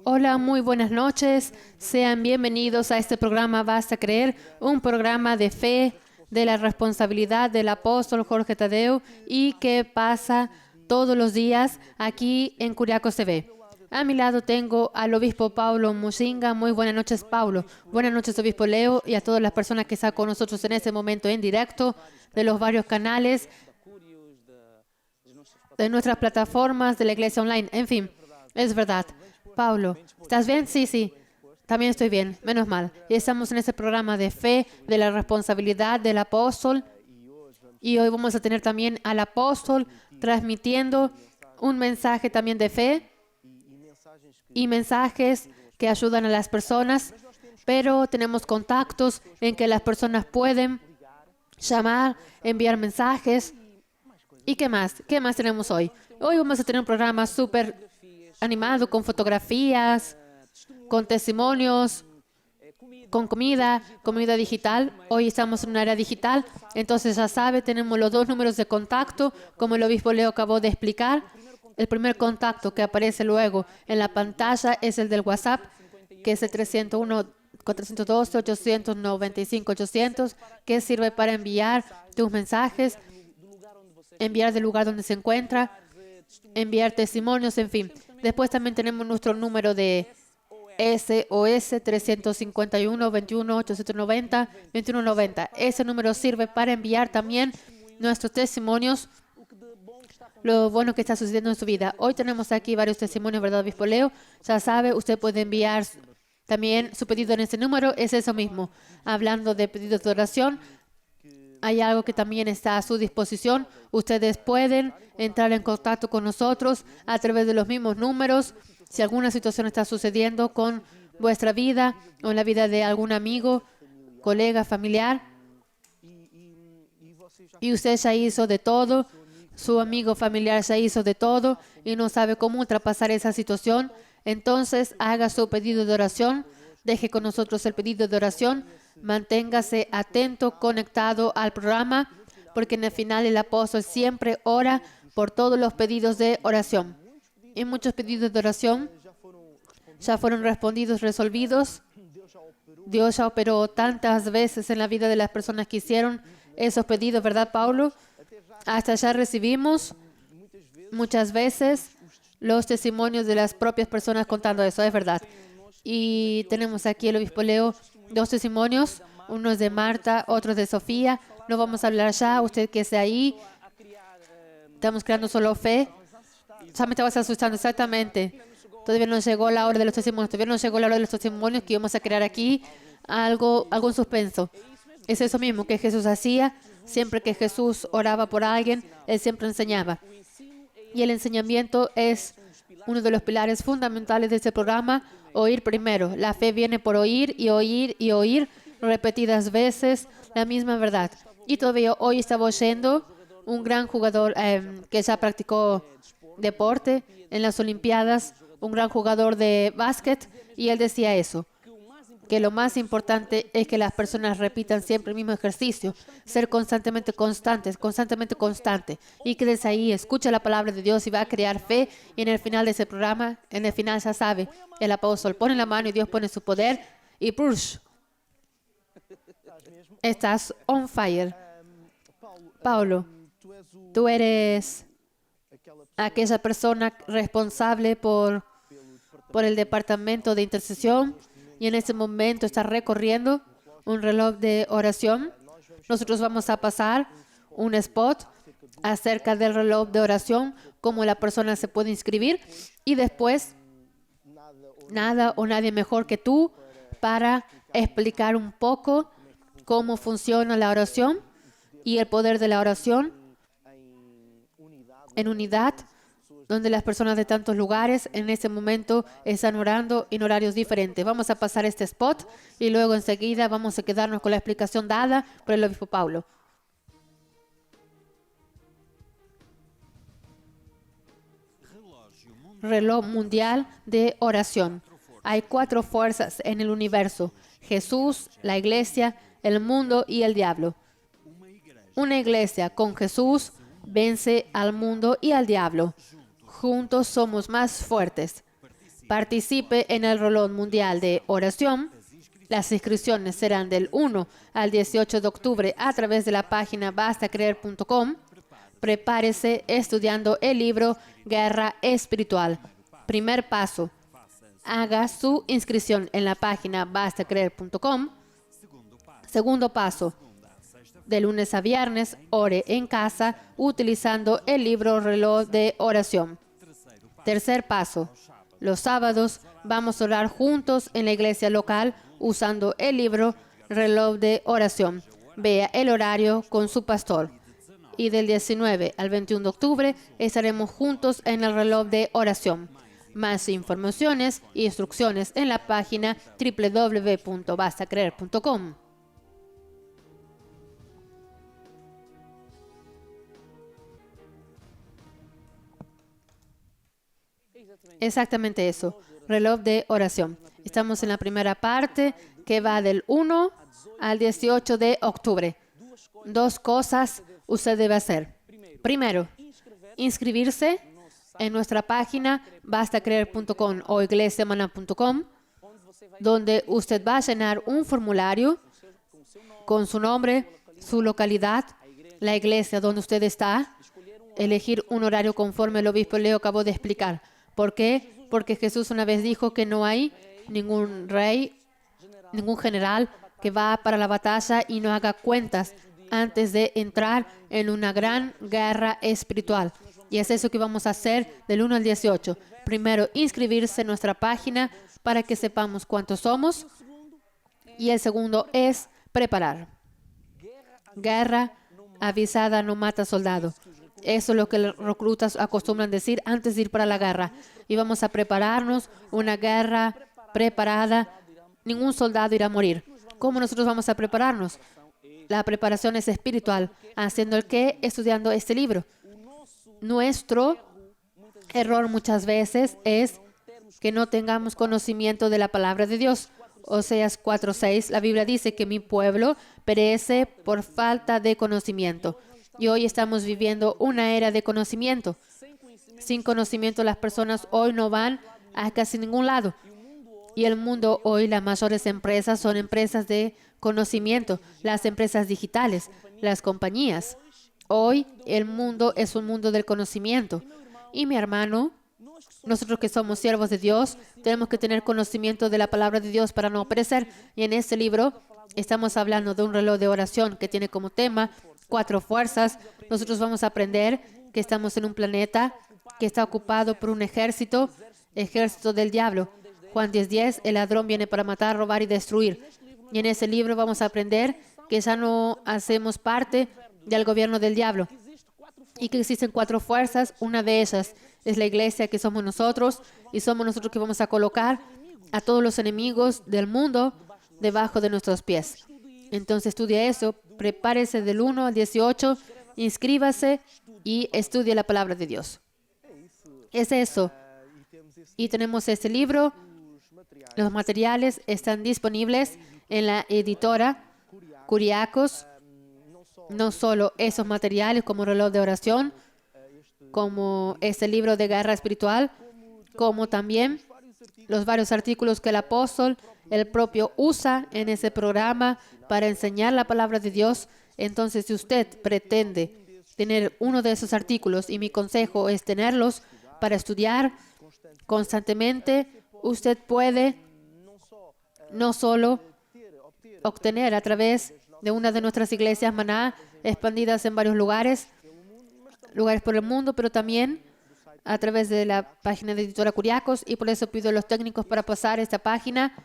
Hola, muy buenas noches. Sean bienvenidos a este programa Basta Creer, un programa de fe, de la responsabilidad del apóstol Jorge Tadeo y que pasa todos los días aquí en Curiacos TV. A mi lado tengo al obispo Paulo Musinga. Muy buenas noches, Paulo. Buenas noches, obispo Leo, y a todas las personas que están con nosotros en este momento en directo de los varios canales, de nuestras plataformas, de la iglesia online. En fin, es verdad. Paulo, ¿estás bien? Sí, sí. También estoy bien, menos mal. Y estamos en este programa de fe, de la responsabilidad del apóstol. Y hoy vamos a tener también al apóstol transmitiendo un mensaje también de fe y mensajes que ayudan a las personas. Pero tenemos contactos en que las personas pueden llamar, enviar mensajes. ¿Y qué más? ¿Qué más tenemos hoy? Hoy vamos a tener un programa súper animado con fotografías, con testimonios, con comida digital. Hoy estamos en un área digital, entonces ya sabe, tenemos los dos números de contacto, como el obispo Leo acabó de explicar. El primer contacto que aparece luego en la pantalla es el del WhatsApp, que es el 301-412-895-800, que sirve para enviar tus mensajes, enviar del lugar donde se encuentra, enviar testimonios, en fin. Después también tenemos nuestro número de SOS 351-21-890-2190. Ese número sirve para enviar también nuestros testimonios, lo bueno que está sucediendo en su vida. Hoy tenemos aquí varios testimonios, ¿verdad, obispo Leo? Ya sabe, usted puede enviar también su pedido en ese número. Es eso mismo. Hablando de pedidos de oración, hay algo que también está a su disposición. Ustedes pueden entrar en contacto con nosotros a través de los mismos números. Si alguna situación está sucediendo con vuestra vida o en la vida de algún amigo, colega, familiar, y usted ya hizo de todo, su amigo familiar ya hizo de todo y no sabe cómo ultrapasar esa situación, entonces haga su pedido de oración, deje con nosotros el pedido de oración, manténgase atento, conectado al programa, porque en el final el apóstol siempre ora por todos los pedidos de oración. Y muchos pedidos de oración ya fueron respondidos, resolvidos. Dios ya operó tantas veces en la vida de las personas que hicieron esos pedidos, ¿verdad, Paulo? Hasta ya recibimos muchas veces los testimonios de las propias personas contando eso, es verdad. Y tenemos aquí el obispo Leo, dos testimonios, uno es de Marta, otro es de Sofía. No vamos a hablar ya, usted que esté ahí. Estamos creando solo fe. Ya me estabas asustando, exactamente. Todavía no llegó la hora de los testimonios, todavía no llegó la hora de los testimonios que íbamos a crear aquí, algo en suspenso. Es eso mismo que Jesús hacía. Siempre que Jesús oraba por alguien, Él siempre enseñaba. Y el enseñamiento es uno de los pilares fundamentales de este programa. Oír primero. La fe viene por oír y oír y oír repetidas veces la misma verdad. Y todavía hoy estaba oyendo un gran jugador que ya practicó deporte en las Olimpiadas, un gran jugador de básquet, y él decía eso, que lo más importante es que las personas repitan siempre el mismo ejercicio, ser constantemente constantes, constantemente constante. Y quédese ahí, escucha la palabra de Dios y va a crear fe. Y en el final de ese programa, en el final ya sabe, el apóstol pone la mano y Dios pone su poder y ¡push! Estás on fire. Paulo, tú eres aquella persona responsable por el departamento de intercesión y en este momento está recorriendo un reloj de oración. Nosotros vamos a pasar un spot acerca del reloj de oración, cómo la persona se puede inscribir y después nada o nadie mejor que tú para explicar un poco cómo funciona la oración y el poder de la oración en unidad, donde las personas de tantos lugares en este momento están orando en horarios diferentes. Vamos a pasar este spot y luego enseguida vamos a quedarnos con la explicación dada por el obispo Paulo. Reloj mundial de oración. Hay 4 fuerzas en el universo: Jesús, la iglesia, el mundo y el diablo. Una iglesia con Jesús vence al mundo y al diablo. Juntos somos más fuertes. Participe en el Rolón Mundial de Oración. Las inscripciones serán del 1 al 18 de octubre a través de la página bastacreer.com. Prepárese estudiando el libro Guerra Espiritual. Primer paso, haga su inscripción en la página bastacreer.com. Segundo paso, de lunes a viernes, ore en casa utilizando el libro Reloj de Oración. Tercer paso, los sábados vamos a orar juntos en la iglesia local usando el libro Reloj de Oración. Vea el horario con su pastor. Y del 19 al 21 de octubre estaremos juntos en el Reloj de Oración. Más informaciones e instrucciones en la página www.bastacreer.com. Exactamente eso, reloj de oración. Estamos en la primera parte que va del 1 al 18 de octubre. Dos cosas usted debe hacer. Primero, inscribirse en nuestra página bastacreer.com o iglesiamana.com, donde usted va a llenar un formulario con su nombre, su localidad, la iglesia donde usted está, elegir un horario conforme el obispo Leo acabó de explicar. ¿Por qué? Porque Jesús una vez dijo que no hay ningún rey, ningún general que va para la batalla y no haga cuentas antes de entrar en una gran guerra espiritual. Y es eso que vamos a hacer del 1 al 18. Primero, inscribirse en nuestra página para que sepamos cuántos somos. Y el segundo es preparar. Guerra avisada no mata soldado. Eso es lo que los reclutas acostumbran decir antes de ir para la guerra. Y vamos a prepararnos, una guerra preparada. Ningún soldado irá a morir. ¿Cómo nosotros vamos a prepararnos? La preparación es espiritual. ¿Haciendo el qué? Estudiando este libro. Nuestro error muchas veces es que no tengamos conocimiento de la palabra de Dios. Oseas 4:6, la Biblia dice que mi pueblo perece por falta de conocimiento. Y hoy estamos viviendo una era de conocimiento. Sin conocimiento las personas hoy no van a casi ningún lado. Y el mundo hoy, las mayores empresas son empresas de conocimiento, las empresas digitales, las compañías. Hoy el mundo es un mundo del conocimiento. Y mi hermano, nosotros que somos siervos de Dios, tenemos que tener conocimiento de la palabra de Dios para no perecer. Y en este libro estamos hablando de un reloj de oración que tiene como tema 4 fuerzas. Nosotros vamos a aprender que estamos en un planeta que está ocupado por un ejército del diablo. Juan 10:10, el ladrón viene para matar, robar y destruir. Y en ese libro vamos a aprender que ya no hacemos parte del gobierno del diablo y que existen 4 fuerzas. Una de ellas es la iglesia, que somos nosotros, y somos nosotros que vamos a colocar a todos los enemigos del mundo debajo de nuestros pies. Entonces estudie eso, prepárese del 1 al 18, inscríbase y estudie la palabra de Dios. Es eso. Y tenemos este libro. Los materiales están disponibles en la editora Curiacos. No solo esos materiales como reloj de oración, como este libro de guerra espiritual, como también los varios artículos que el apóstol, el propio, usa en ese programa para enseñar la palabra de Dios. Entonces, si usted pretende tener uno de esos artículos, y mi consejo es tenerlos para estudiar constantemente, usted puede no solo obtener a través de una de nuestras iglesias Maná, expandidas en varios lugares por el mundo, pero también a través de la página de Editora Curiacos, y por eso pido a los técnicos para pasar esta página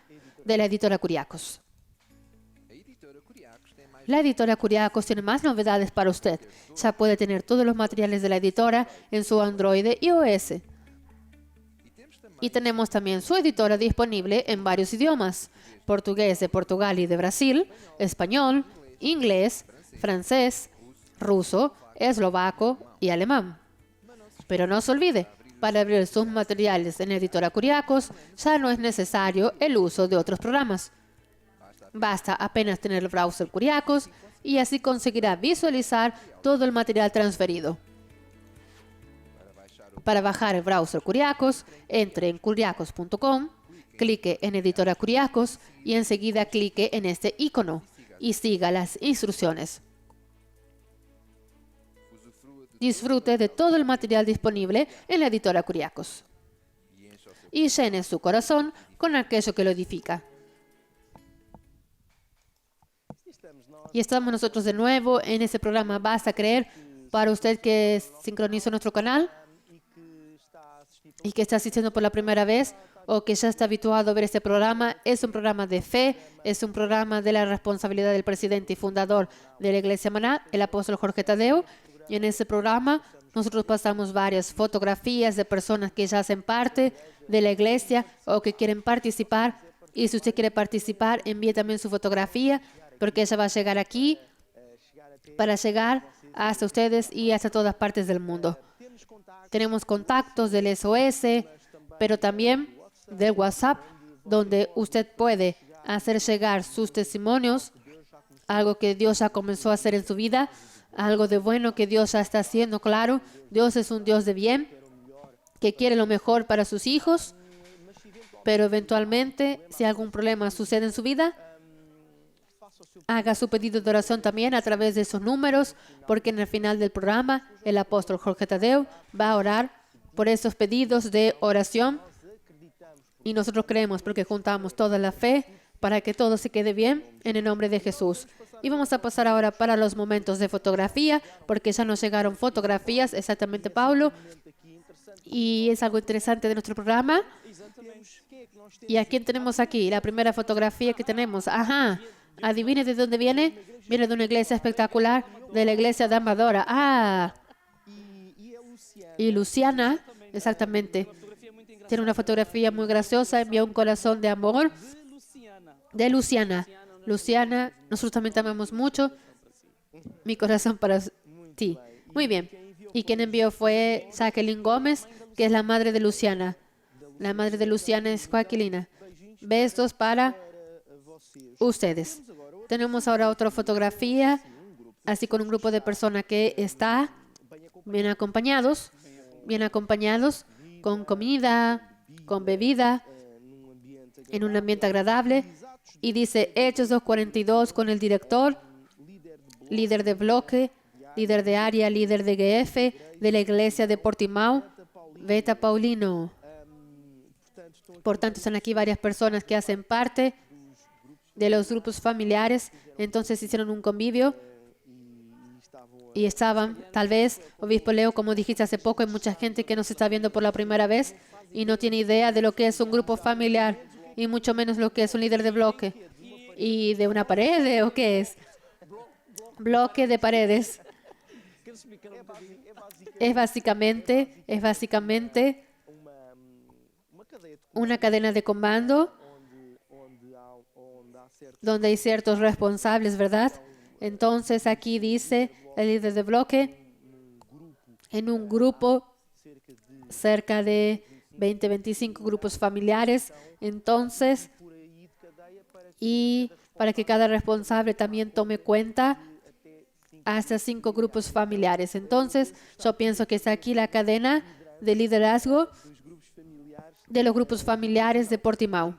de la Editora Curiacos. La Editora Curiacos tiene más novedades para usted. Ya puede tener todos los materiales de la editora en su Android y iOS. Y tenemos también su editora disponible en varios idiomas: portugués de Portugal y de Brasil, español, inglés, francés, ruso, eslovaco y alemán. Pero no se olvide, para abrir sus materiales en Editora Curiacos ya no es necesario el uso de otros programas. Basta apenas tener el browser Curiacos y así conseguirá visualizar todo el material transferido. Para bajar el browser Curiacos, entre en curiacos.com, clique en Editora Curiacos y enseguida clique en este icono y siga las instrucciones. Disfrute de todo el material disponible en la Editora Curiacos y llene su corazón con aquello que lo edifica. Y estamos nosotros de nuevo en ese programa Basta Creer. Para usted que sincronizó nuestro canal y que está asistiendo por la primera vez o que ya está habituado a ver este programa, es un programa de fe, es un programa de la responsabilidad del presidente y fundador de la Iglesia Maná, el apóstol Jorge Tadeo. Y en ese programa nosotros pasamos varias fotografías de personas que ya hacen parte de la iglesia o que quieren participar. Y si usted quiere participar, envíe también su fotografía, porque ella va a llegar aquí para llegar hasta ustedes y hasta todas partes del mundo. Tenemos contactos del SOS, pero también del WhatsApp, donde usted puede hacer llegar sus testimonios, algo que Dios ya comenzó a hacer en su vida, algo de bueno que Dios ya está haciendo, claro. Dios es un Dios de bien, que quiere lo mejor para sus hijos, pero eventualmente, si algún problema sucede en su vida, haga su pedido de oración también a través de esos números, porque en el final del programa el apóstol Jorge Tadeo va a orar por esos pedidos de oración. Y nosotros creemos, porque juntamos toda la fe para que todo se quede bien en el nombre de Jesús. Y vamos a pasar ahora para los momentos de fotografía, porque ya nos llegaron fotografías, exactamente, Paulo. Y es algo interesante de nuestro programa. ¿Y a quién tenemos aquí? La primera fotografía que tenemos. Ajá. Adivine de dónde viene. Viene de una iglesia espectacular, de la iglesia de Amadora. Ah. Y Luciana, exactamente. Tiene una fotografía muy graciosa. Envió un corazón de amor de Luciana. Luciana, nosotros también te amamos mucho. Mi corazón para ti. Muy bien. Y quien envió fue Jacqueline Gómez, que es la madre de Luciana. La madre de Luciana es Joaquilina. Besos para ustedes. Tenemos ahora otra fotografía, así con un grupo de personas que está bien acompañados, con comida, con bebida, en un ambiente agradable. Y dice Hechos 2:42 con el director, líder de bloque, líder de área, líder de GF, de la iglesia de Portimao, Beta Paulino. Por tanto, están aquí varias personas que hacen parte de los grupos familiares. Entonces hicieron un convivio y estaban, tal vez, Obispo Leo, como dijiste hace poco, hay mucha gente que nos está viendo por la primera vez y no tiene idea de lo que es un grupo familiar y mucho menos lo que es un líder de bloque. ¿Y de una pared o qué es? Bloque de paredes. Es básicamente una cadena de comando donde hay ciertos responsables, ¿verdad? Entonces aquí dice el líder de bloque, en un grupo, cerca de 20-25 grupos familiares. Entonces, y para que cada responsable también tome cuenta, hasta 5 grupos familiares. Entonces, yo pienso que está aquí la cadena de liderazgo de los grupos familiares de Portimao.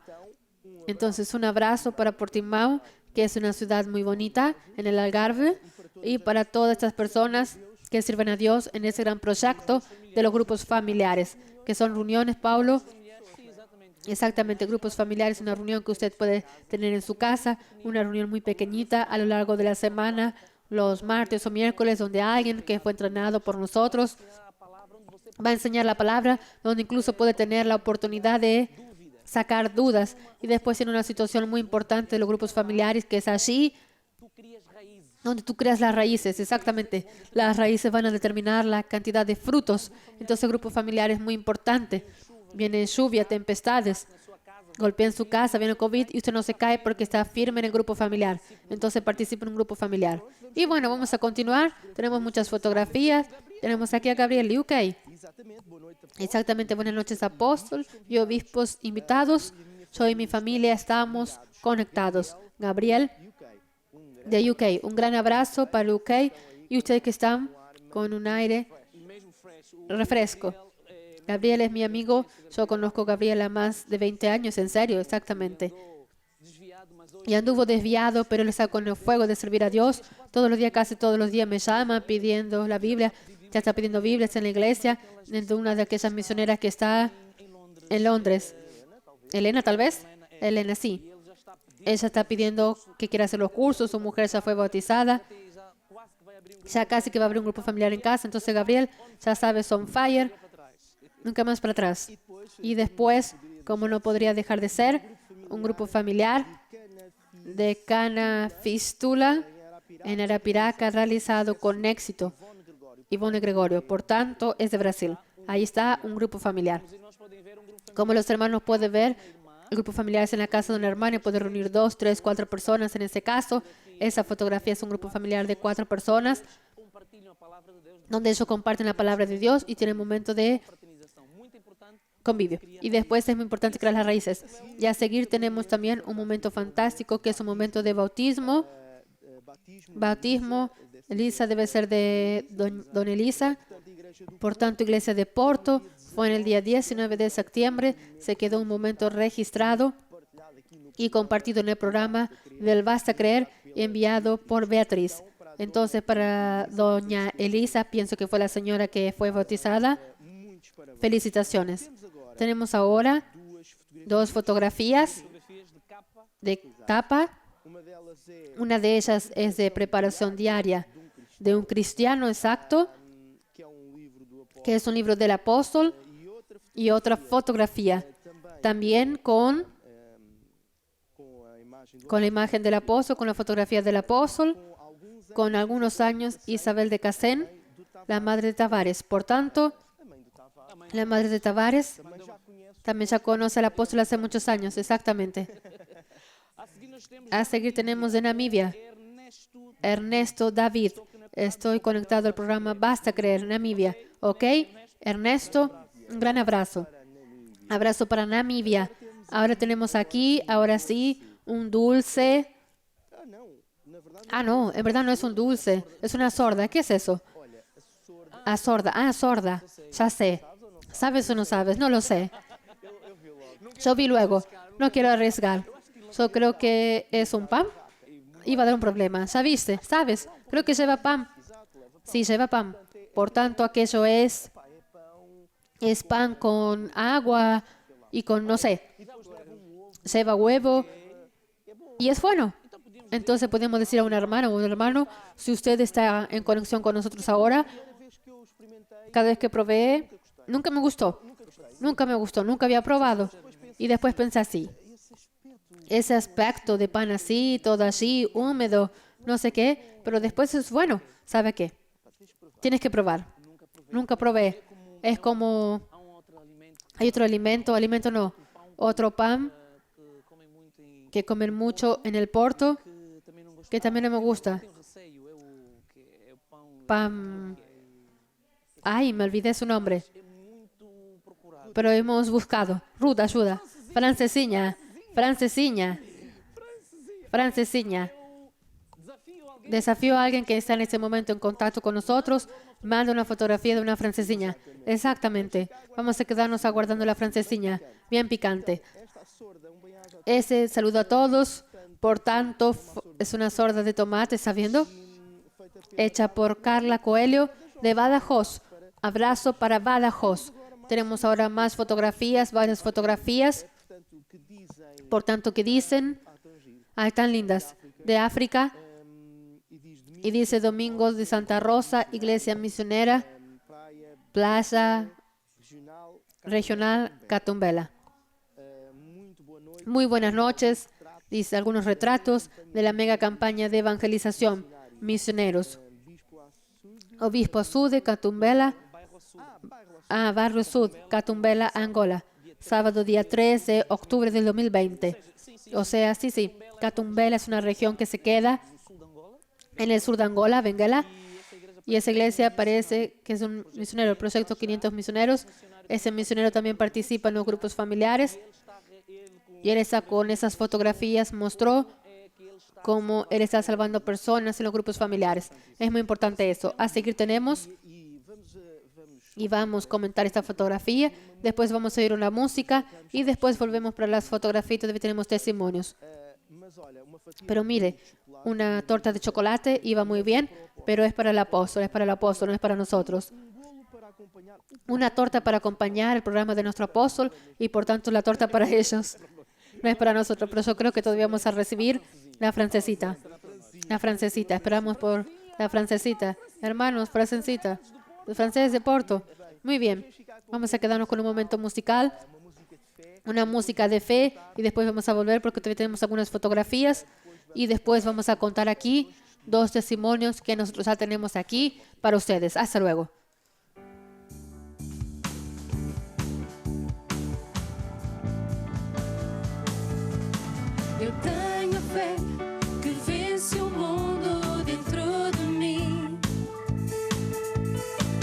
Entonces, un abrazo para Portimao, que es una ciudad muy bonita en el Algarve, y para todas estas personas que sirven a Dios en ese gran proyecto de los grupos familiares, que son reuniones, Paulo. Exactamente, grupos familiares, una reunión que usted puede tener en su casa, una reunión muy pequeñita a lo largo de la semana, los martes o miércoles, donde alguien que fue entrenado por nosotros va a enseñar la palabra, donde incluso puede tener la oportunidad de sacar dudas. Y después en una situación muy importante de los grupos familiares, que es allí donde tú creas las raíces. Exactamente, las raíces van a determinar la cantidad de frutos. Entonces el grupo familiar es muy importante. Viene lluvia, tempestades, golpea en su casa, viene COVID y usted no se cae porque está firme en el grupo familiar. Entonces participa en un grupo familiar. Y bueno, vamos a continuar. Tenemos muchas fotografías. Tenemos aquí a Gabriel, UK. Exactamente, buenas noches, apóstol y obispos invitados. Yo y mi familia estamos conectados. Gabriel, de UK. Un gran abrazo para UK y ustedes que están con un aire refresco. Gabriel es mi amigo. Yo conozco a Gabriel a más de 20 años, en serio, exactamente. Y anduvo desviado, pero él está con el fuego de servir a Dios. Todos los días, casi todos los días me llama pidiendo la Biblia. Ya está pidiendo Biblias en la iglesia, de una de aquellas misioneras que está en Londres. Elena, tal vez. Elena, sí. Ella está pidiendo que quiera hacer los cursos. Su mujer ya fue bautizada. Ya casi que va a abrir un grupo familiar en casa. Entonces Gabriel, ya sabes, on fire. Nunca más para atrás. Y después, como no podría dejar de ser, un grupo familiar de Cana Fístula en Arapiraca, realizado con éxito. Ivone Gregorio, por tanto, es de Brasil. Ahí está un grupo familiar. Como los hermanos pueden ver, el grupo familiar es en la casa de un hermano y puede reunir 2, 3, 4 personas. En ese caso, esa fotografía es un grupo familiar de 4 personas, donde ellos comparten la palabra de Dios y tienen un momento de convivio. Y después es muy importante crear las raíces. Y a seguir tenemos también un momento fantástico, que es un momento de bautismo. Bautismo, Elisa debe ser de don Elisa. Por tanto, Iglesia de Porto, fue en el día 19 de septiembre. Se quedó un momento registrado y compartido en el programa del Basta Creer, enviado por Beatriz. Entonces, para doña Elisa, pienso que fue la señora que fue bautizada. Felicitaciones. Tenemos ahora 2 fotografías de tapa. Una de ellas es de preparación diaria de un cristiano exacto, que es un libro del apóstol, y otra fotografía también con la imagen del apóstol, con la fotografía del apóstol, con algunos años Isabel de Cassén, la madre de Tavares. Por tanto, la madre de Tavares también ya conoce al apóstol hace muchos años, exactamente. A seguir tenemos de Namibia, Ernesto David. Estoy conectado al programa Basta Creer, Namibia. ¿Ok? Ernesto, un gran abrazo. Abrazo para Namibia. Ahora tenemos aquí, ahora sí, un dulce. Ah, no, en verdad no es un dulce, es una sorda. ¿Qué es eso? Ah, sorda. Ah, sorda. Ya sé. ¿Sabes o no sabes? No lo sé. Yo vi luego. No quiero arriesgar. Yo creo que es un pan. Iba a dar un problema. ¿Ya viste? ¿Sabes? Creo que lleva pan. Sí, lleva pan. Por tanto, aquello es pan con agua y con, no sé, lleva huevo y es bueno. Entonces podemos decir a una hermana o un hermano, si usted está en conexión con nosotros ahora, cada vez que probé, nunca me gustó, nunca había probado. Y después pensé así, ese aspecto de pan así, todo así, húmedo, no sé qué, pero después es bueno. ¿Sabe qué? Tienes que probar. Nunca probé. Es como, hay otro alimento no, otro pan que comen mucho en el Porto, que también no me gusta. Pan, ay, me olvidé su nombre. Pero hemos buscado. Ruth, ayuda. Francesiña. Desafío a alguien que está en este momento en contacto con nosotros. Manda una fotografía de una francesiña. Exactamente. Vamos a quedarnos aguardando la francesiña. Bien picante. Ese saludo a todos. Por tanto, es una sorda de tomate, ¿está viendo? Hecha por Carla Coelho de Badajoz. Abrazo para Badajoz. Tenemos ahora más fotografías, varias fotografías. Por tanto, ¿qué dicen? Ay, tan lindas. De África. Y dice Domingos de Santa Rosa, Iglesia Misionera, Plaza Regional Catumbela. Muy buenas noches. Dice algunos retratos de la mega campaña de evangelización. Misioneros. Obispo Sud de Catumbela. Barrio Sud, Catumbela, Angola. Sábado día 3 de octubre del 2020. O sea, sí. Catumbela es una región que se queda en el sur de Angola, Benguela. Y esa iglesia parece que es un misionero, el proyecto 500 misioneros. Ese misionero también participa en los grupos familiares. Y él está con esas fotografías, mostró cómo él está salvando personas en los grupos familiares. Es muy importante eso. A seguir tenemos y vamos a comentar esta fotografía. Después vamos a oír una música y después volvemos para las fotografías donde tenemos testimonios. Pero mire, una torta de chocolate iba muy bien, pero es para el apóstol, no es para nosotros. Una torta para acompañar el programa de nuestro apóstol y por tanto la torta para ellos. No es para nosotros, pero yo creo que todavía vamos a recibir la francesita. La francesita, esperamos por la francesita. Hermanos, francesita. El francés de Porto. Muy bien. Vamos a quedarnos con un momento musical. Una música de fe. Y después vamos a volver porque todavía tenemos algunas fotografías. Y después vamos a contar aquí 2 testimonios que nosotros ya tenemos aquí para ustedes. Hasta luego. Eu tenho fé que vence o mundo dentro de mim.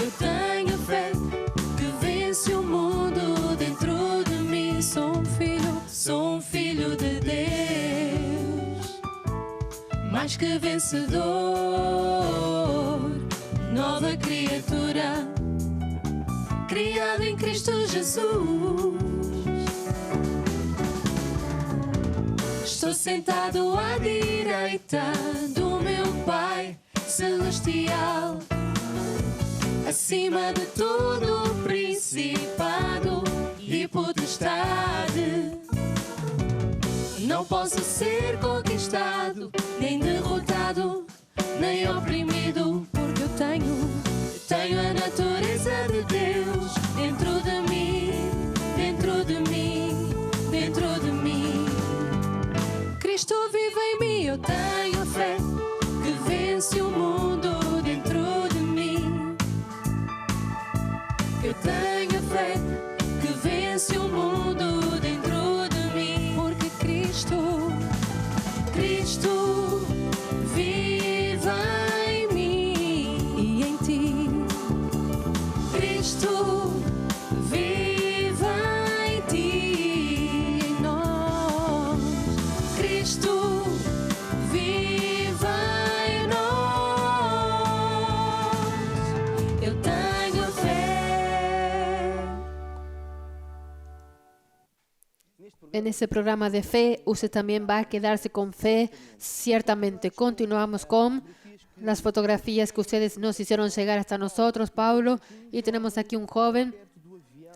Eu tenho fé que vence o mundo dentro de mim. Sou um filho de Deus, mais que vencedor, nova criatura, criado em Cristo Jesus. Estou sentado à direita do meu Pai Celestial, acima de todo principado e potestade. Não posso ser conquistado, nem derrotado, nem oprimido, porque eu tenho a natureza de Deus dentro de mim, dentro de mim, dentro de mim. Cristo vive em mim, eu tenho fé que vence o mundo dentro de mim. Eu tenho fé que vence o mundo dentro de mim, porque Cristo vive em mim e em ti. Cristo vive em ti, em nós. Cristo vive em nós. Eu tenho fé. En este programa de fe, usted también va a quedarse con fe, ciertamente. Continuamos con las fotografías que ustedes nos hicieron llegar hasta nosotros, Pablo. Y tenemos aquí un joven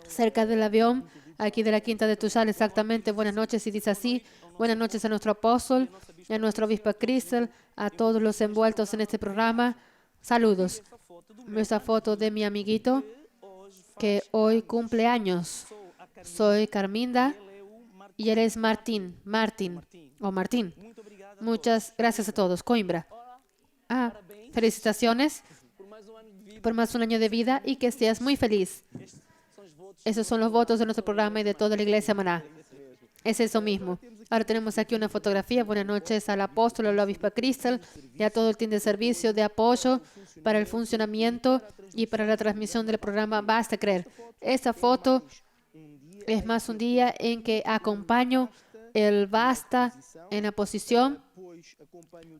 cerca del avión, aquí de la Quinta de Tuyal, exactamente. Buenas noches, y dice así: buenas noches a nuestro apóstol, a nuestra obispa Crystal, a todos los envueltos en este programa. Saludos. Nuestra foto de mi amiguito, que hoy cumple años. Soy Carminda y él es Martín. Muchas gracias a todos. Coimbra. Felicitaciones por más un año de vida y que estés muy feliz. Esos son los votos de nuestro programa y de toda la iglesia Maná. Es eso mismo. Ahora tenemos aquí una fotografía. Buenas noches al apóstol, a la obispa Crystal y a todo el team de servicio de apoyo para el funcionamiento y para la transmisión del programa Basta Creer. Esta foto es más un día en que acompaño el Basta en la posición,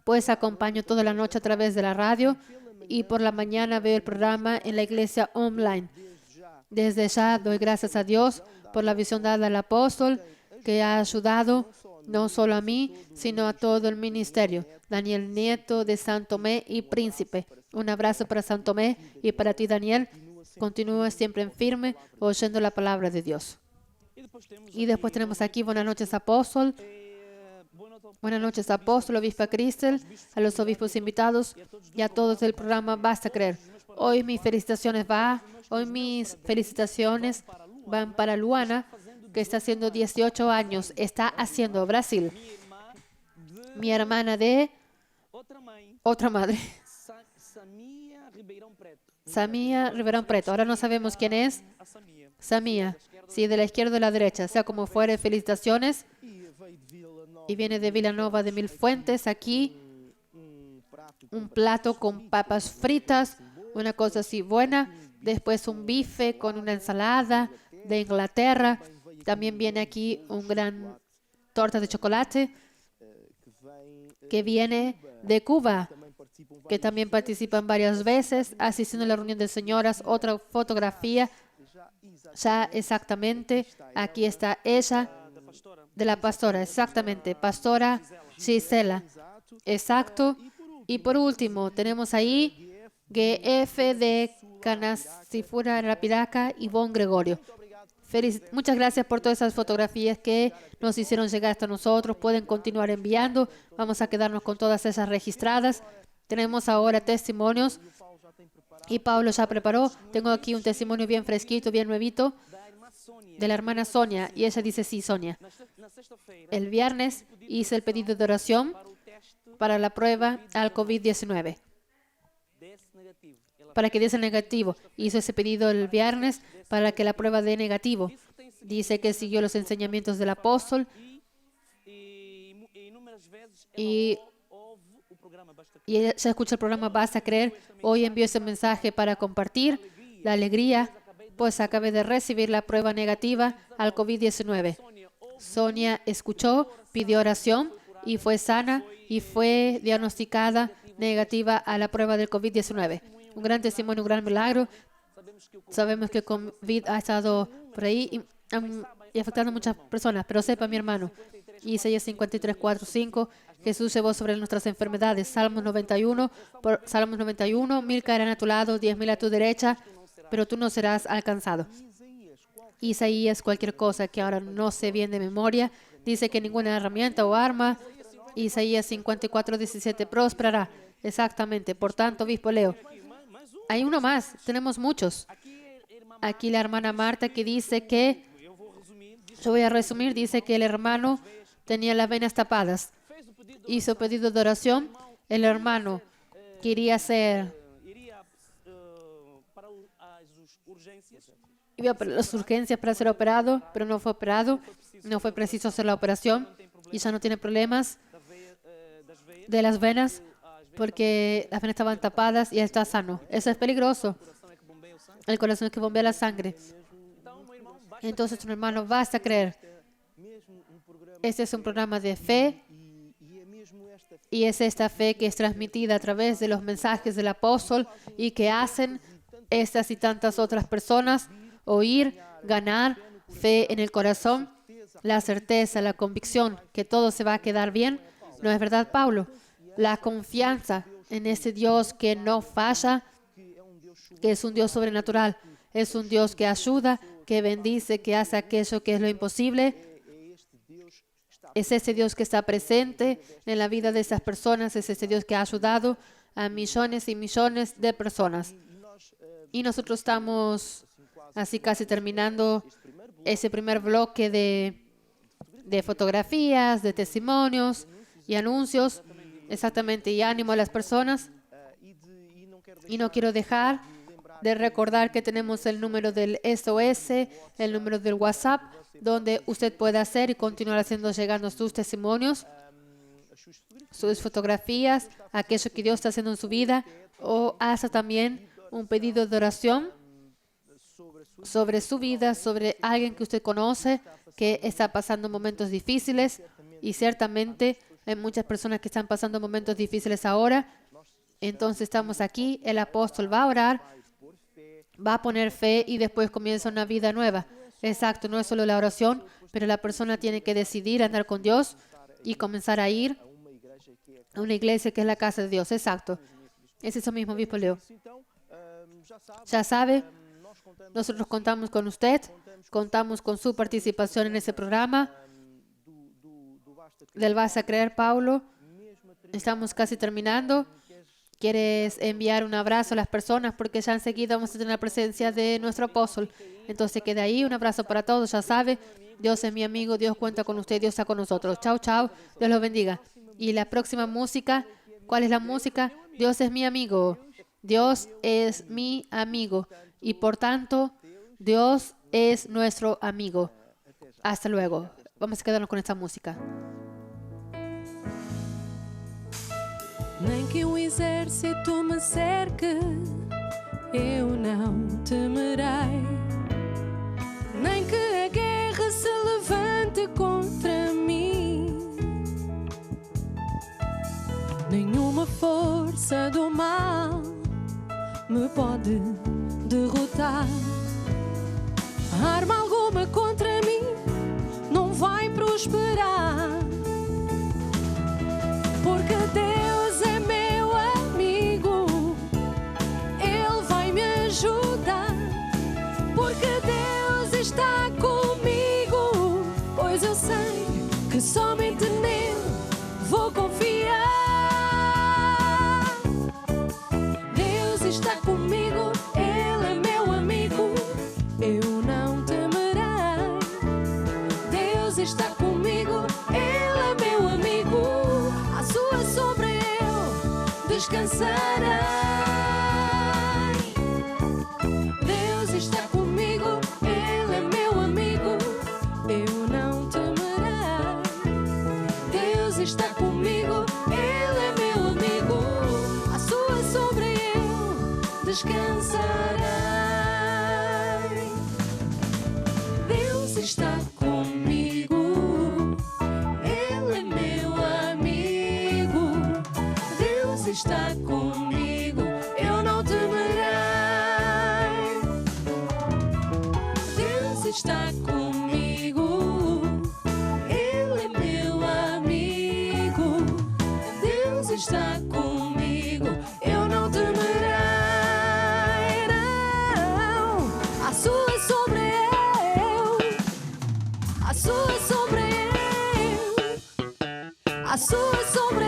pues acompaño toda la noche a través de la radio y por la mañana veo el programa en la iglesia online. Desde ya doy gracias a Dios por la visión dada al apóstol, que ha ayudado no solo a mí, sino a todo el ministerio. Daniel Nieto de San Tomé y Príncipe. Un abrazo para San Tomé y para ti, Daniel. Continúa siempre en firme, oyendo la palabra de Dios. Y después tenemos aquí, buenas noches, apóstol. Buenas noches, apóstol, obispa Crystal, a los obispos invitados y a todos del programa Basta Creer. Hoy mis felicitaciones van para Luana, que está haciendo 18 años. Está haciendo Brasil. Mi hermana de otra madre. Samia Ribeirão Preto. Ahora no sabemos quién es. Samia. Sí, de la izquierda o de la derecha. Sea como fuere, felicitaciones. Y viene de Vila Nova de Mil Fuentes. Aquí un plato con papas fritas, una cosa así buena. Después un bife con una ensalada de Inglaterra. También viene aquí un gran torta de chocolate que viene de Cuba. que también participan varias veces, asistiendo a la reunión de señoras. Otra fotografía, ya exactamente, aquí está ella, de la pastora, exactamente, pastora Gisela, exacto. Y por último, tenemos ahí GF de Canasifura Rapiraca y Bon Gregorio. Muchas gracias por todas esas fotografías que nos hicieron llegar hasta nosotros. Pueden continuar enviando. Vamos a quedarnos con todas esas registradas. Tenemos ahora testimonios y Pablo ya preparó. Tengo aquí un testimonio bien fresquito, bien nuevito, de la hermana Sonia. Y ella dice, sí, Sonia. El viernes hice el pedido de oración para la prueba al COVID-19. Para que diese negativo. Hizo ese pedido el viernes para que la prueba dé negativo. Dice que siguió los enseñamientos del apóstol y ella ya escucha el programa Basta Creer. Hoy envió ese mensaje para compartir la alegría, pues acabé de recibir la prueba negativa al COVID-19. Sonia escuchó, pidió oración y fue sana y fue diagnosticada negativa a la prueba del COVID-19. Un gran testimonio, un gran milagro. Sabemos que el COVID ha estado por ahí y afectando a muchas personas, pero sepa, mi hermano, Isaías 53, 4, 5, Jesús llevó sobre nuestras enfermedades. Salmos 91, 1000 caerán a tu lado, 10,000 a tu derecha, pero tú no serás alcanzado. Isaías, cualquier cosa que ahora no sé bien de memoria, dice que ninguna herramienta o arma, Isaías 54, 17, prosperará. Exactamente. Por tanto, obispo Leo, hay uno más, tenemos muchos. Aquí la hermana Marta que dice que, yo voy a resumir, dice que el hermano tenía las venas tapadas. Hizo pedido de oración. El hermano quería iba para las urgencias para ser operado, pero no fue operado. No fue preciso hacer la operación y ya no tiene problemas de las venas porque las venas estaban tapadas y está sano. Eso es peligroso. El corazón es que bombea la sangre. Entonces, un hermano, basta creer. Este es un programa de fe y es esta fe que es transmitida a través de los mensajes del apóstol y que hacen estas y tantas otras personas oír, ganar fe en el corazón, la certeza, la convicción que todo se va a quedar bien. ¿No es verdad, Pablo? La confianza en ese Dios que no falla, que es un Dios sobrenatural, es un Dios que ayuda, que bendice, que hace aquello que es lo imposible. Es ese Dios que está presente en la vida de esas personas, es ese Dios que ha ayudado a millones y millones de personas. Y nosotros estamos así casi terminando ese primer bloque de fotografías, de testimonios y anuncios. Exactamente, y ánimo a las personas. Y no quiero dejar de recordar que tenemos el número del SOS, el número del WhatsApp, donde usted puede hacer y continuar haciendo llegando sus testimonios, sus fotografías, aquello que Dios está haciendo en su vida, o hace también un pedido de oración sobre su vida, sobre alguien que usted conoce, que está pasando momentos difíciles, y ciertamente hay muchas personas que están pasando momentos difíciles ahora. Entonces estamos aquí, el apóstol va a orar, va a poner fe y después comienza una vida nueva. Exacto, no es solo la oración, pero la persona tiene que decidir andar con Dios y comenzar a ir a una iglesia que es la casa de Dios. Exacto. Es eso mismo, obispo Leo. Ya sabe, nosotros contamos con usted, contamos con su participación en ese programa del Vas a Creer, Paulo. Estamos casi terminando. ¿Quieres enviar un abrazo a las personas? Porque ya enseguida vamos a tener la presencia de nuestro apóstol. Entonces queda ahí, un abrazo para todos, ya sabe. Dios es mi amigo, Dios cuenta con usted, Dios está con nosotros. Chao, chao, Dios los bendiga. Y la próxima música, ¿cuál es la música? Dios es mi amigo. Dios es mi amigo. Y por tanto, Dios es nuestro amigo. Hasta luego. Vamos a quedarnos con esta música. Nem que exército me cerque, eu não temerei. Nem que a guerra se levante contra mim. Nenhuma força força do mal me pode derrotar. Arma alguma contra mim não vai prosperar, porque Deus é meu amigo, Ele vai me ajudar, porque Deus está comigo, pois eu sei que somente nele vou confiar. Deus está comigo, Ele é meu amigo, eu não temerei. Deus está comigo, Ele é meu amigo, à sua sombra eu descansarei. Deus está comigo, Ele é meu amigo, eu não temerei. Deus está comigo, Ele é meu amigo, à sua sombra eu descansarei. Deus está comigo, Ele é meu amigo. Deus está comigo, eu não temerei. Deus está comigo, Ele é meu amigo. Deus está comigo, eu não temerei. Não, a sua sombra a sua sombra a sua sombra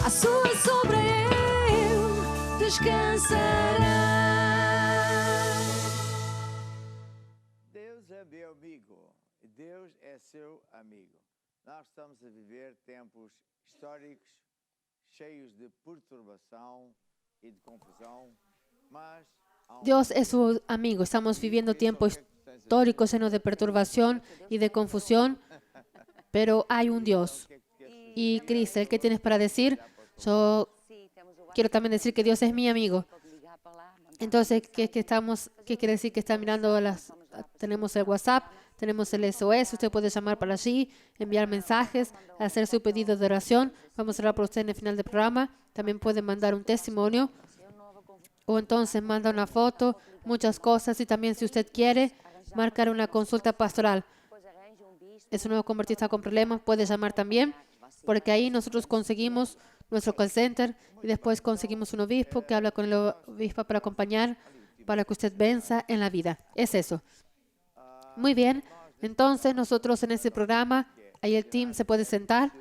a sua sombra descansarei. Deus é meu amigo, Deus é seu amigo. Nós estamos a viver tempos históricos cheios de perturbação e de confusão, mas Dios es su amigo. Estamos viviendo tiempos históricos llenos de perturbación y de confusión, pero hay un Dios. Y Cristel, ¿qué tienes para decir? Yo quiero también decir que Dios es mi amigo. Entonces, ¿qué quiere decir? Que está mirando tenemos el WhatsApp, tenemos el SOS, usted puede llamar para allí, enviar mensajes, hacer su pedido de oración. Vamos a orar por usted en el final del programa. También puede mandar un testimonio o entonces manda una foto, muchas cosas. Y también, si usted quiere, marcar una consulta pastoral. Es un nuevo convertista con problemas, puede llamar también, porque ahí nosotros conseguimos nuestro call center y después conseguimos un obispo que habla con el obispo para acompañar, para que usted venza en la vida. Es eso. Muy bien. Entonces, nosotros en este programa, ahí el team se puede sentar.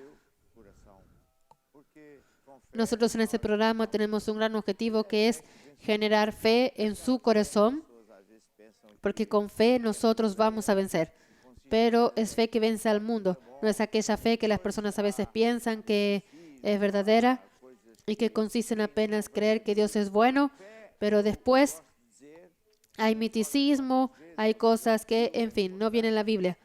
Nosotros en este programa tenemos un gran objetivo, que es generar fe en su corazón, porque con fe nosotros vamos a vencer. Pero es fe que vence al mundo. No es aquella fe que las personas a veces piensan que es verdadera y que consiste en apenas creer que Dios es bueno, pero después hay miticismo, hay cosas que, en fin, no vienen en la Biblia.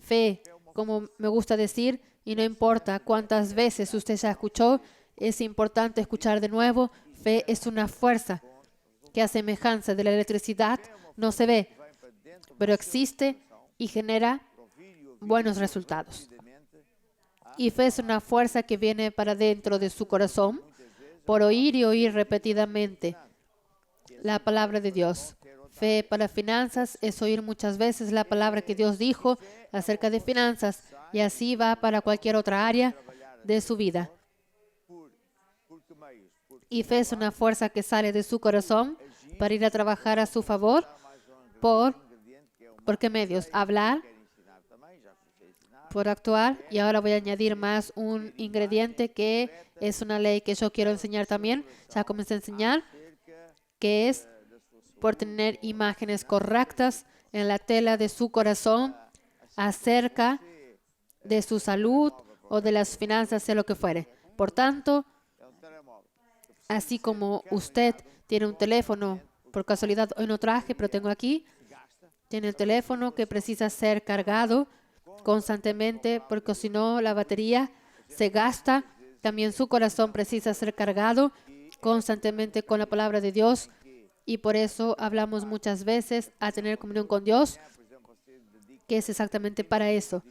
Fe, como me gusta decir, y no importa cuántas veces usted ya escuchó, es importante escuchar de nuevo. Fe es una fuerza que, a semejanza de la electricidad, no se ve, pero existe y genera buenos resultados. Y fe es una fuerza que viene para dentro de su corazón por oír y oír repetidamente la palabra de Dios. Fe para finanzas es oír muchas veces la palabra que Dios dijo acerca de finanzas, y así va para cualquier otra área de su vida. Y fe es una fuerza que sale de su corazón para ir a trabajar a su favor. ¿Por qué medios? Hablar, por actuar. Y ahora voy a añadir más un ingrediente, que es una ley que yo quiero enseñar también. Ya comencé a enseñar, que es por tener imágenes correctas en la tela de su corazón acerca de su salud o de las finanzas, sea lo que fuere. Por tanto, así como usted tiene un teléfono, por casualidad hoy no traje, pero tengo aquí, tiene el teléfono que precisa ser cargado constantemente, porque si no la batería se gasta. También su corazón precisa ser cargado constantemente con la palabra de Dios, y por eso hablamos muchas veces a tener comunión con Dios, que es exactamente para eso.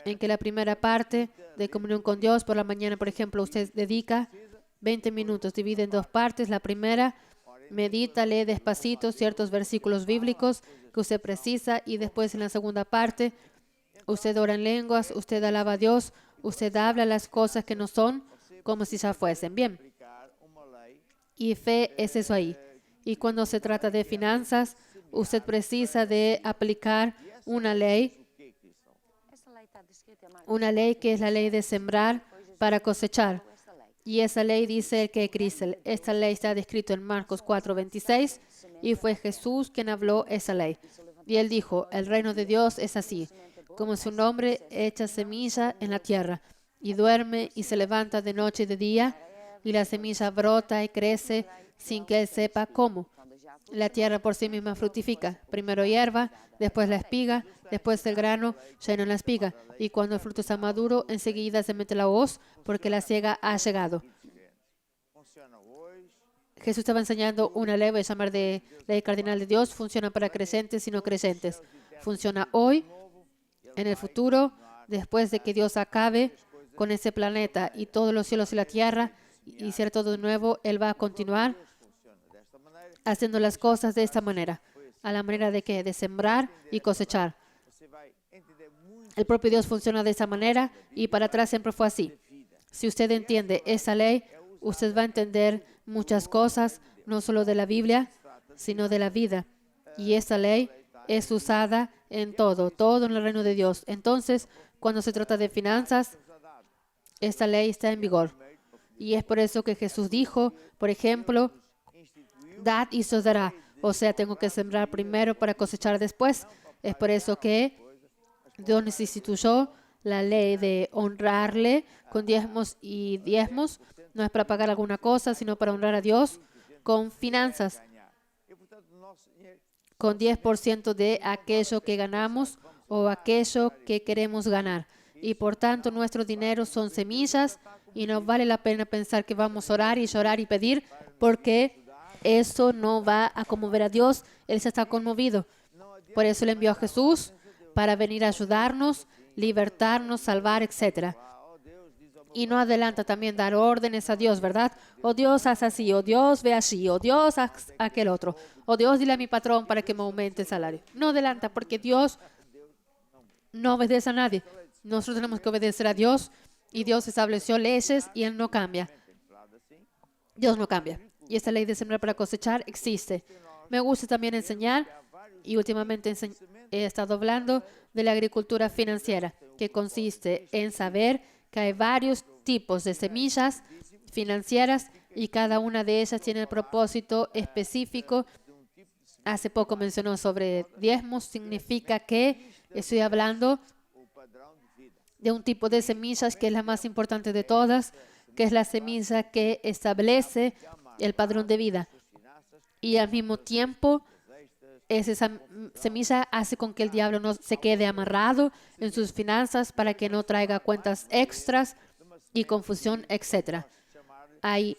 en que la primera parte de comunión con Dios por la mañana, por ejemplo, usted dedica 20 minutos, divide en dos partes. La primera, medita, lee despacito ciertos versículos bíblicos que usted precisa, y después en la segunda parte, usted ora en lenguas, usted alaba a Dios, usted habla las cosas que no son como si ya fuesen. Bien, y fe es eso ahí. Y cuando se trata de finanzas, usted precisa de aplicar una ley que es la ley de sembrar para cosechar. Y esa ley dice que Cristo, esta ley está descrita en Marcos 4:26, y fue Jesús quien habló esa ley. Y él dijo, el reino de Dios es así, como si un hombre echa semilla en la tierra y duerme y se levanta de noche y de día, y la semilla brota y crece sin que él sepa cómo. La tierra por sí misma fructifica. Primero hierba, después la espiga, después el grano lleno en la espiga. Y cuando el fruto está maduro, enseguida se mete la hoz, porque la siega ha llegado. Jesús estaba enseñando una ley, voy a llamar de ley cardinal de Dios. Funciona para creyentes y no creyentes. Funciona hoy, en el futuro, después de que Dios acabe con ese planeta y todos los cielos y la tierra, y hiciera todo de nuevo, Él va a continuar haciendo las cosas de esta manera. ¿A la manera de qué? De sembrar y cosechar. El propio Dios funciona de esa manera, y para atrás siempre fue así. Si usted entiende esa ley, usted va a entender muchas cosas, no solo de la Biblia, sino de la vida. Y esa ley es usada en todo en el reino de Dios. Entonces, cuando se trata de finanzas, esta ley está en vigor. Y es por eso que Jesús dijo, por ejemplo, dad y se os dará. O sea, tengo que sembrar primero para cosechar después. Es por eso que Dios nos instituyó la ley de honrarle con diezmos y diezmos. No es para pagar alguna cosa, sino para honrar a Dios con finanzas, con 10% de aquello que ganamos o aquello que queremos ganar. Y por tanto, nuestro dinero son semillas, y no vale la pena pensar que vamos a orar y llorar y pedir, porque eso no va a conmover a Dios. Él se está conmovido. Por eso le envió a Jesús para venir a ayudarnos, libertarnos, salvar, etc. Y no adelanta también dar órdenes a Dios, ¿verdad? O Dios haz así, o Dios ve así, o Dios haz aquel otro, o Dios dile a mi patrón para que me aumente el salario. No adelanta, porque Dios no obedece a nadie. Nosotros tenemos que obedecer a Dios, y Dios estableció leyes y Él no cambia. Dios no cambia. Y esta ley de sembrar para cosechar existe. Me gusta también enseñar, y últimamente he estado hablando de la agricultura financiera, que consiste en saber que hay varios tipos de semillas financieras, y cada una de ellas tiene el propósito específico. Hace poco mencionó sobre diezmos. Significa que estoy hablando de un tipo de semillas que es la más importante de todas, que es la semilla que establece el padrón de vida. Y al mismo tiempo, esa semilla hace con que el diablo no se quede amarrado en sus finanzas para que no traiga cuentas extras y confusión, etc. Hay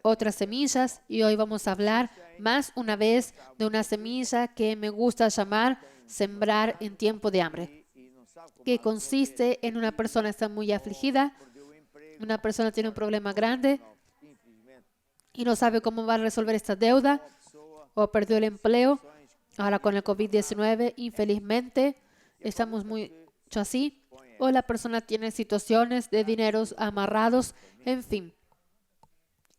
otras semillas, y hoy vamos a hablar más una vez de una semilla que me gusta llamar sembrar en tiempo de hambre, que consiste en una persona que está muy afligida, una persona tiene un problema grande y no sabe cómo va a resolver esta deuda, o perdió el empleo. Ahora con el COVID-19, infelizmente, estamos mucho así. O la persona tiene situaciones de dineros amarrados, en fin.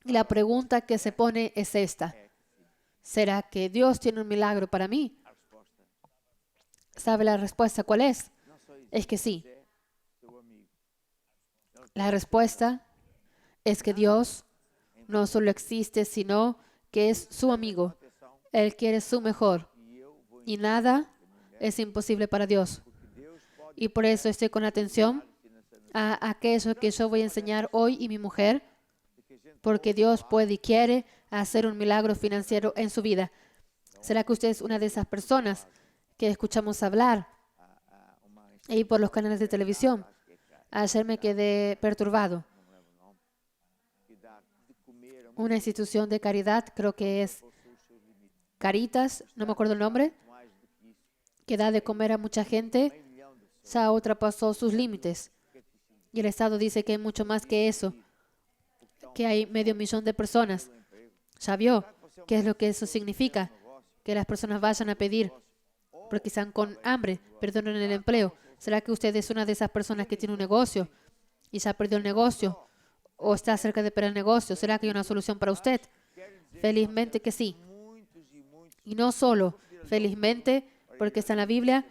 La pregunta que se pone es esta: ¿será que Dios tiene un milagro para mí? ¿Sabe la respuesta cuál es? Es que sí. La respuesta es que Dios no solo existe, sino que es su amigo. Él quiere su mejor. Y nada es imposible para Dios. Y por eso estoy con atención a aquello que yo voy a enseñar hoy, y mi mujer, porque Dios puede y quiere hacer un milagro financiero en su vida. ¿Será que usted es una de esas personas que escuchamos hablar y por los canales de televisión? Ayer me quedé perturbado. Una institución de caridad, creo que es Caritas, no me acuerdo el nombre, que da de comer a mucha gente, ya ultrapasó sus límites. Y el Estado dice que hay mucho más que eso, que hay 500.000 de personas. Ya vio qué es lo que eso significa, que las personas vayan a pedir porque están con hambre, perdonen el empleo. ¿Será que usted es una de esas personas que tiene un negocio y ya perdió el negocio o está cerca de perder el negocio? ¿Será que hay una solución para usted? Felizmente que sí. Y no solo felizmente porque está en la Biblia,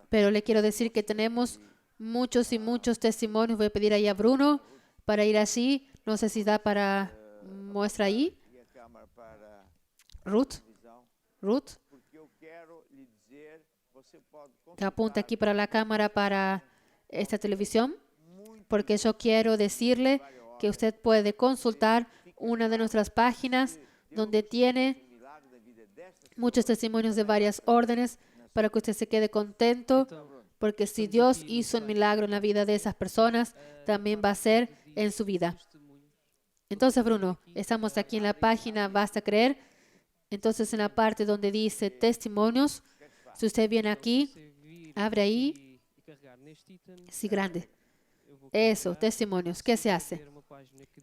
pero le quiero decir que tenemos muchos y muchos testimonios. Voy a pedir ahí a Bruno para ir allí. No sé si da para muestra ahí. E a câmara para Ruth, visão, Ruth, porque eu quero lhe dizer, você pode que apunta aquí para la cámara para esta televisión, muito porque yo quiero decirle que usted puede consultar una de nuestras páginas donde tiene milagre da vida destas muchos testimonios de varias órdenes para que usted se quede contento, porque si Dios hizo un milagro en la vida de esas personas, también va a ser en su vida. Entonces, Bruno, estamos aquí en la página Basta Creer. Entonces, en la parte donde dice testimonios, si usted viene aquí, abre ahí, sí, grande. Eso, testimonios. ¿Qué se hace?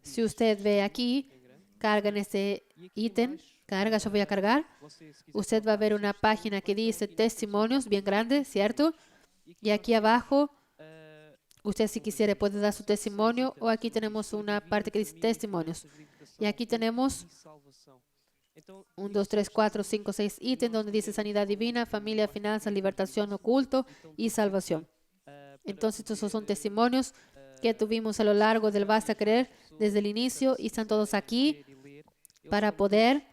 Si usted ve aquí, carga en este ítem, carga, yo voy a cargar. Usted va a ver una página que dice testimonios, bien grande, ¿cierto? Y aquí abajo, usted si quisiera puede dar su testimonio, o aquí tenemos una parte que dice testimonios. Y aquí tenemos 1, 2, 3, 4, 5, 6 ítems donde dice sanidad divina, familia, finanzas, libertación, oculto y salvación. Entonces estos son testimonios que tuvimos a lo largo del Basta Creer desde el inicio y están todos aquí para poder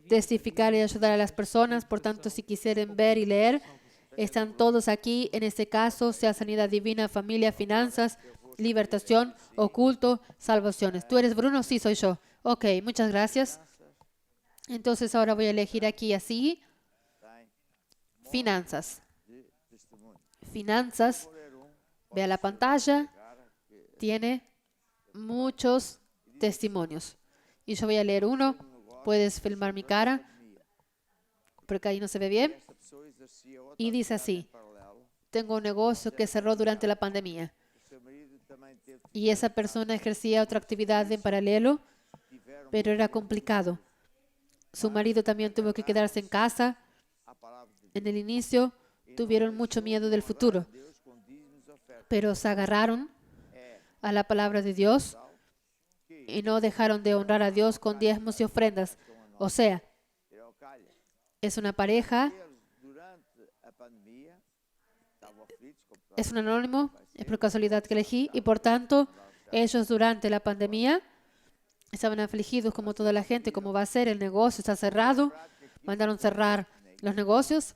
testificar y ayudar a las personas. Por tanto, si quisieren ver y leer, están todos aquí, en este caso, sea sanidad divina, familia, finanzas, libertación, oculto, salvaciones. ¿Tú eres Bruno? Sí, soy yo. Ok, muchas gracias. Entonces ahora voy a elegir aquí así, finanzas. de testemunho. Finanzas, Vou ler vea la pantalla, cara, que tiene muchos testimonios. Y yo voy a leer uno. Puedes filmar mi cara, porque ahí no se ve bien. esta pessoa exercia outra Y dice atividade así: em paralelo. tengo un negocio que cerró durante la pandemia. O seu marido também teve Y esa persona ejercía otra actividad en paralelo, tiveram pero era complicado. Su marido también tuvo que quedarse en casa. a palavra de Deus. En el inicio tuvieron mucho miedo del futuro, Deus com dízimos e ofertas. pero se agarraron a la palabra de Dios y no dejaron de honrar a Dios con diezmos y ofrendas. O sea, Tirou calha. es una pareja, Eles, durante a pandemia, estavam aflitos com es un anónimo, es por casualidad que elegí, y por tanto, ellos durante la pandemia estaban afligidos como toda la gente, como va a ser, el negocio está cerrado, mandaron cerrar los negocios,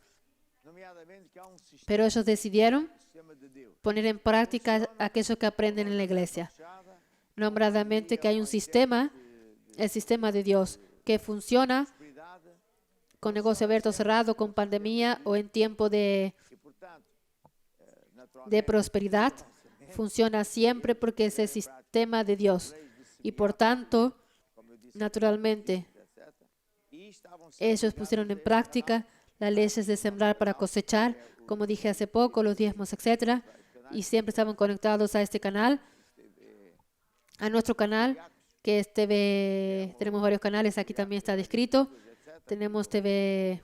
nomeadamente que há sistema pero ellos decidieron de Deus. poner en práctica aquello que aprenden en la iglesia. Fechada, Nombradamente que hay un sistema, el sistema de Dios, que funciona prosperidade con negocio abierto o cerrado, con pandemia o en tiempo de e, portanto, naturalmente, de prosperidad, funciona siempre porque es el sistema de Dios. Y por tanto, como eu disse, naturalmente, etc. E estavam ellos pusieron en práctica las leyes de sembrar para cosechar, como dije hace poco, los diezmos, etc. Y siempre estaban conectados a este canal, a nuestro canal, que es TV, tenemos varios canales, aquí también está descrito. Tenemos TV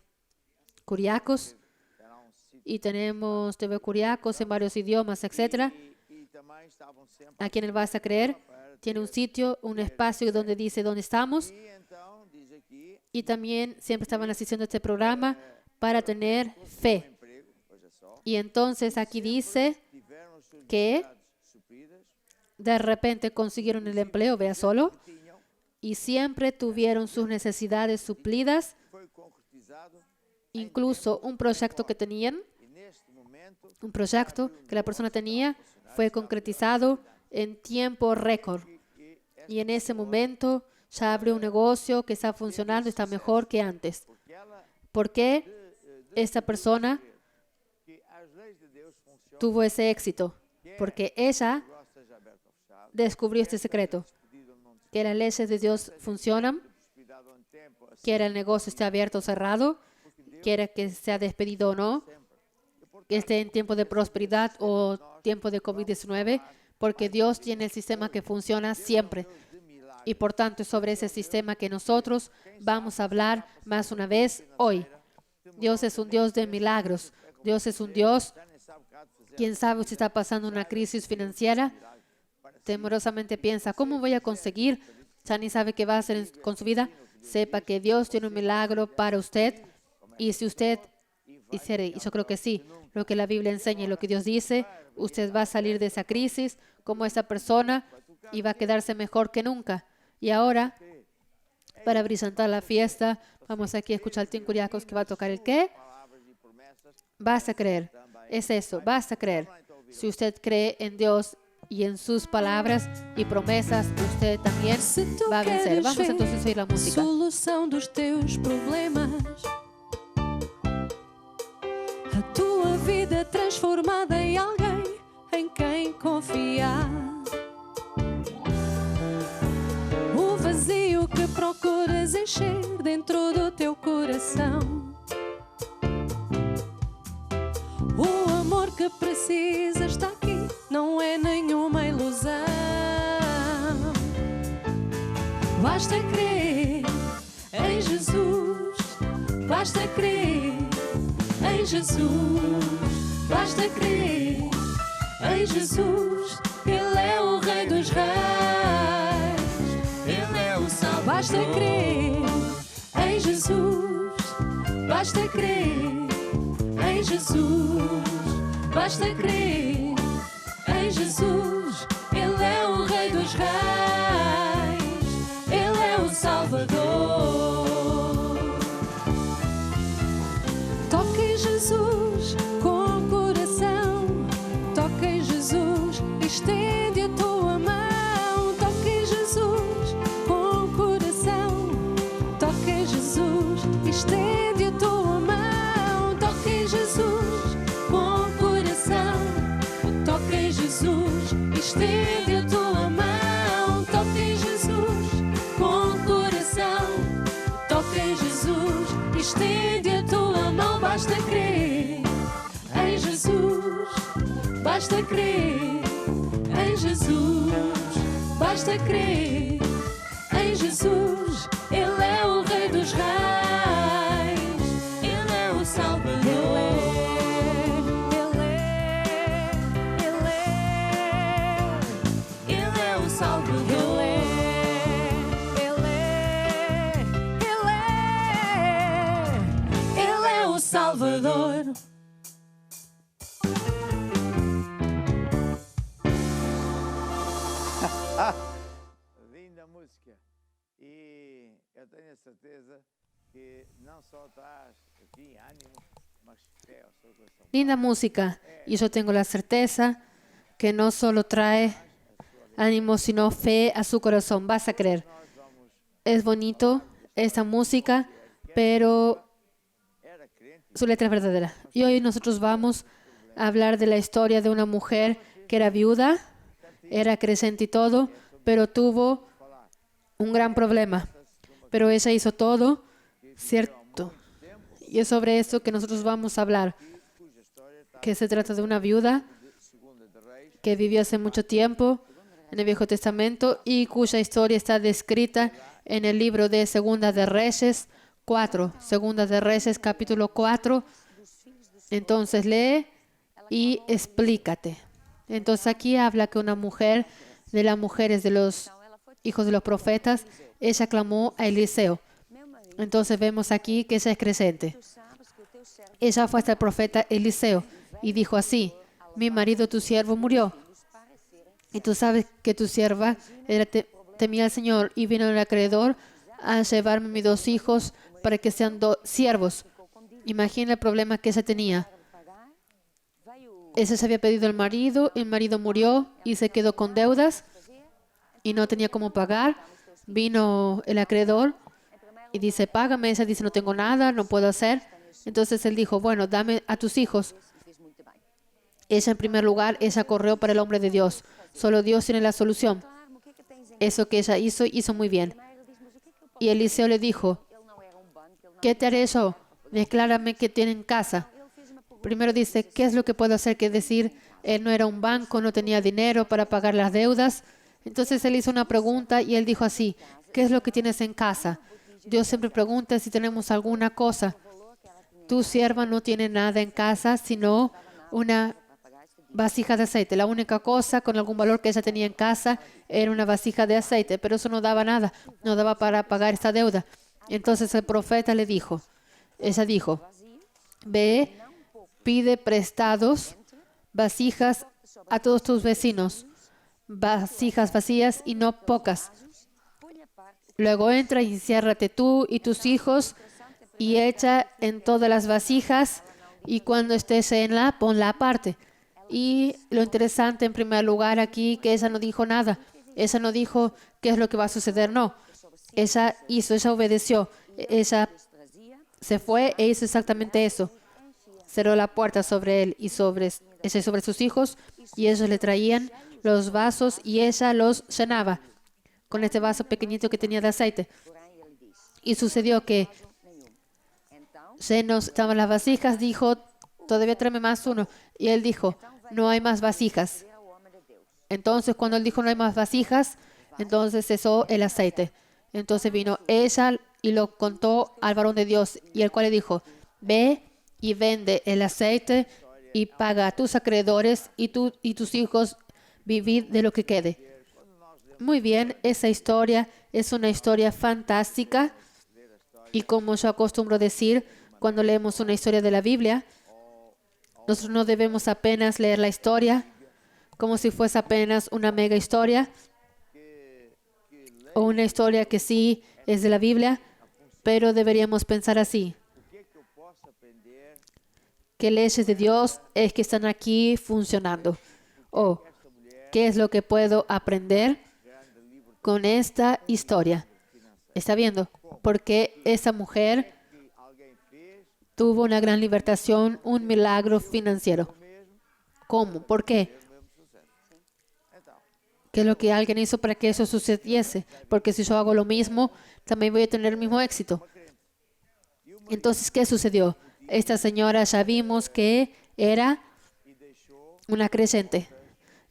Curiacos era sítio y tenemos TV Curiacos en varios idiomas, etc. e também estavam sempre Aquí en el Vas a Creer tiene un sitio, un espacio donde dice dónde estamos, e então diz aqui y también siempre estaban asistiendo a este programa para tener fe. emprego, veja só, Y entonces aquí dice tiveram as suas que necessidades supridas, de repente consiguieron el empleo, vea solo, tinham, y siempre tuvieron sus necesidades suplidas, foi concretizado incluso un proyecto que tenían, e neste momento un proyecto que la persona tenía, fue concretizado en tiempo récord. Y en ese momento ya abrió un negocio que está funcionando, está mejor que antes. porque ela ¿Por qué esta persona que as leis de Deus funcionam, tuvo ese éxito? Porque ella o negócio seja aberto ou fechado, descubrió este secreto, pedido ou não que las leyes de Dios funcionan, descuidado em tempo, assim, quiera el negocio esté abierto o cerrado, quiera que sea despedido o no. que esté en tiempo de prosperidad o tiempo de COVID-19, porque Dios tiene el sistema que funciona siempre. Y por tanto, es sobre ese sistema que nosotros vamos a hablar más una vez hoy. Dios es un Dios de milagros. Dios es un Dios, quien sabe si está pasando una crisis financiera, temorosamente piensa, ¿cómo voy a conseguir? Ya ni sabe qué va a hacer con su vida. Sepa que Dios tiene un milagro para usted. Y si usted hiciera, y yo creo que sí, lo que la Biblia enseña y lo que Dios dice, usted va a salir de esa crisis como esa persona y va a quedarse mejor que nunca. Y ahora, para brillantar la fiesta, vamos aquí a escuchar al Tim Kuriakos que va a tocar el qué. Vas a creer. Es eso, vas a creer. Si usted cree en Dios y en sus palabras y promesas, usted también va a vencer. Vamos entonces a oír la música. Solução dos teus problemas, a tua vida transformada em alguém em quem confiar. O vazio que procuras encher dentro do teu coração. O amor que precisas está aqui, não é nenhuma ilusão. Basta crer em Jesus, basta crer em Jesus, basta crer em Jesus. Ele é o Rei dos Reis, Ele é o Salvador. Basta crer em Jesus, basta crer em Jesus, basta crer em Jesus. Ele é o Rei dos Reis, Ele é o Salvador. Toca em Jesus com o coração, toca em Jesus, estende a tua mão. Toca em Jesus com o coração, toca em Jesus, estende a tua mão. Toca em Jesus com o coração, toca em Jesus, estende a tua mão. Toca em Jesus com o coração, toca em Jesus, estende a tua mão. Basta crer em Jesus, basta crer em Jesus, basta crer em Jesus. Ele é o Rei dos Reis, Ele é o Salvador. Ele é o Salvador. Ele é o Salvador. Linda música. E eu tenho a certeza que não só traz aqui ânimo, mas fé ao seu coração. Linda música. Y yo tengo la certeza que no solo trae ánimo, sino fe a su corazón. Vas a creer. Es bonito esta música, pero su letra es verdadera. Y hoy nosotros vamos a hablar de la historia de una mujer que era viuda, era creyente y todo, pero tuvo un gran problema. Pero ella hizo todo, ¿cierto? Y es sobre eso que nosotros vamos a hablar, que se trata de una viuda que vivió hace mucho tiempo en el Viejo Testamento y cuya historia está descrita en el libro de Segunda de Reyes 4, Segunda de Reyes capítulo 4. Entonces lee y explícate. Entonces aquí habla que una mujer de las mujeres de los hijos de los profetas, ella clamó a Eliseo. Entonces vemos aquí que ella es creyente. Ella fue hasta el profeta Eliseo y dijo así: mi marido, tu siervo, murió. Y tú sabes que tu sierva temía al Señor y vino el acreedor a llevarme mis 2 hijos para que sean siervos. Imagina el problema que ella tenía. Ella se había pedido al marido, el marido murió y se quedó con deudas y no tenía cómo pagar. Vino el acreedor y dice, págame. Ella dice, no tengo nada, no puedo hacer. Entonces él dijo, bueno, dame a tus hijos. Ella, en primer lugar, ella corrió para el hombre de Dios. Solo Dios tiene la solución. Eso que ella hizo muy bien. Y Eliseo le dijo, ¿qué te haré yo? Declárame que tienen casa. Primero dice, ¿qué es lo que puedo hacer? Que decir, él no era un banco, no tenía dinero para pagar las deudas. Entonces él hizo una pregunta y él dijo así, ¿qué es lo que tienes en casa? Dios siempre pregunta si tenemos alguna cosa. Tu sierva no tiene nada en casa, sino una vasija de aceite. La única cosa con algún valor que ella tenía en casa era una vasija de aceite, pero eso no daba nada, no daba para pagar esta deuda. Entonces el profeta le dijo, ella dijo, ve, pide prestados vasijas a todos tus vecinos, vasijas vacías y no pocas. Luego entra y enciérrate tú y tus hijos y echa en todas las vasijas y cuando estés ponla aparte. Y lo interesante en primer lugar aquí que ella no dijo nada. Ella no dijo qué es lo que va a suceder, no. Ella obedeció. Ella se fue e hizo exactamente eso. Cerró la puerta sobre él y sobre sus hijos y ellos le traían los vasos y ella los llenaba con este vaso pequeñito que tenía de aceite. Y sucedió que llenos estaban las vasijas, dijo, todavía tráeme más uno. Y él dijo, no hay más vasijas. Entonces, cuando él dijo no hay más vasijas, entonces cesó el aceite. Entonces vino ella y lo contó al varón de Dios, y el cual le dijo, ve y vende el aceite y paga a tus acreedores y tus hijos vivid de lo que quede. Muy bien, esa historia es una historia fantástica y como yo acostumbro decir, cuando leemos una historia de la Biblia, nosotros no debemos apenas leer la historia como si fuese apenas una mega historia o una historia que sí es de la Biblia, pero deberíamos pensar así. ¿Qué leyes de Dios es que están aquí funcionando? ¿O qué es lo que puedo aprender con esta historia? ¿Está viendo? Porque esa mujer tuvo una gran libertación, un milagro financiero. ¿Cómo? ¿Por qué? ¿Qué es lo que alguien hizo para que eso sucediese? Porque si yo hago lo mismo, también voy a tener el mismo éxito. Entonces, ¿qué sucedió? Esta señora ya vimos que era una creyente.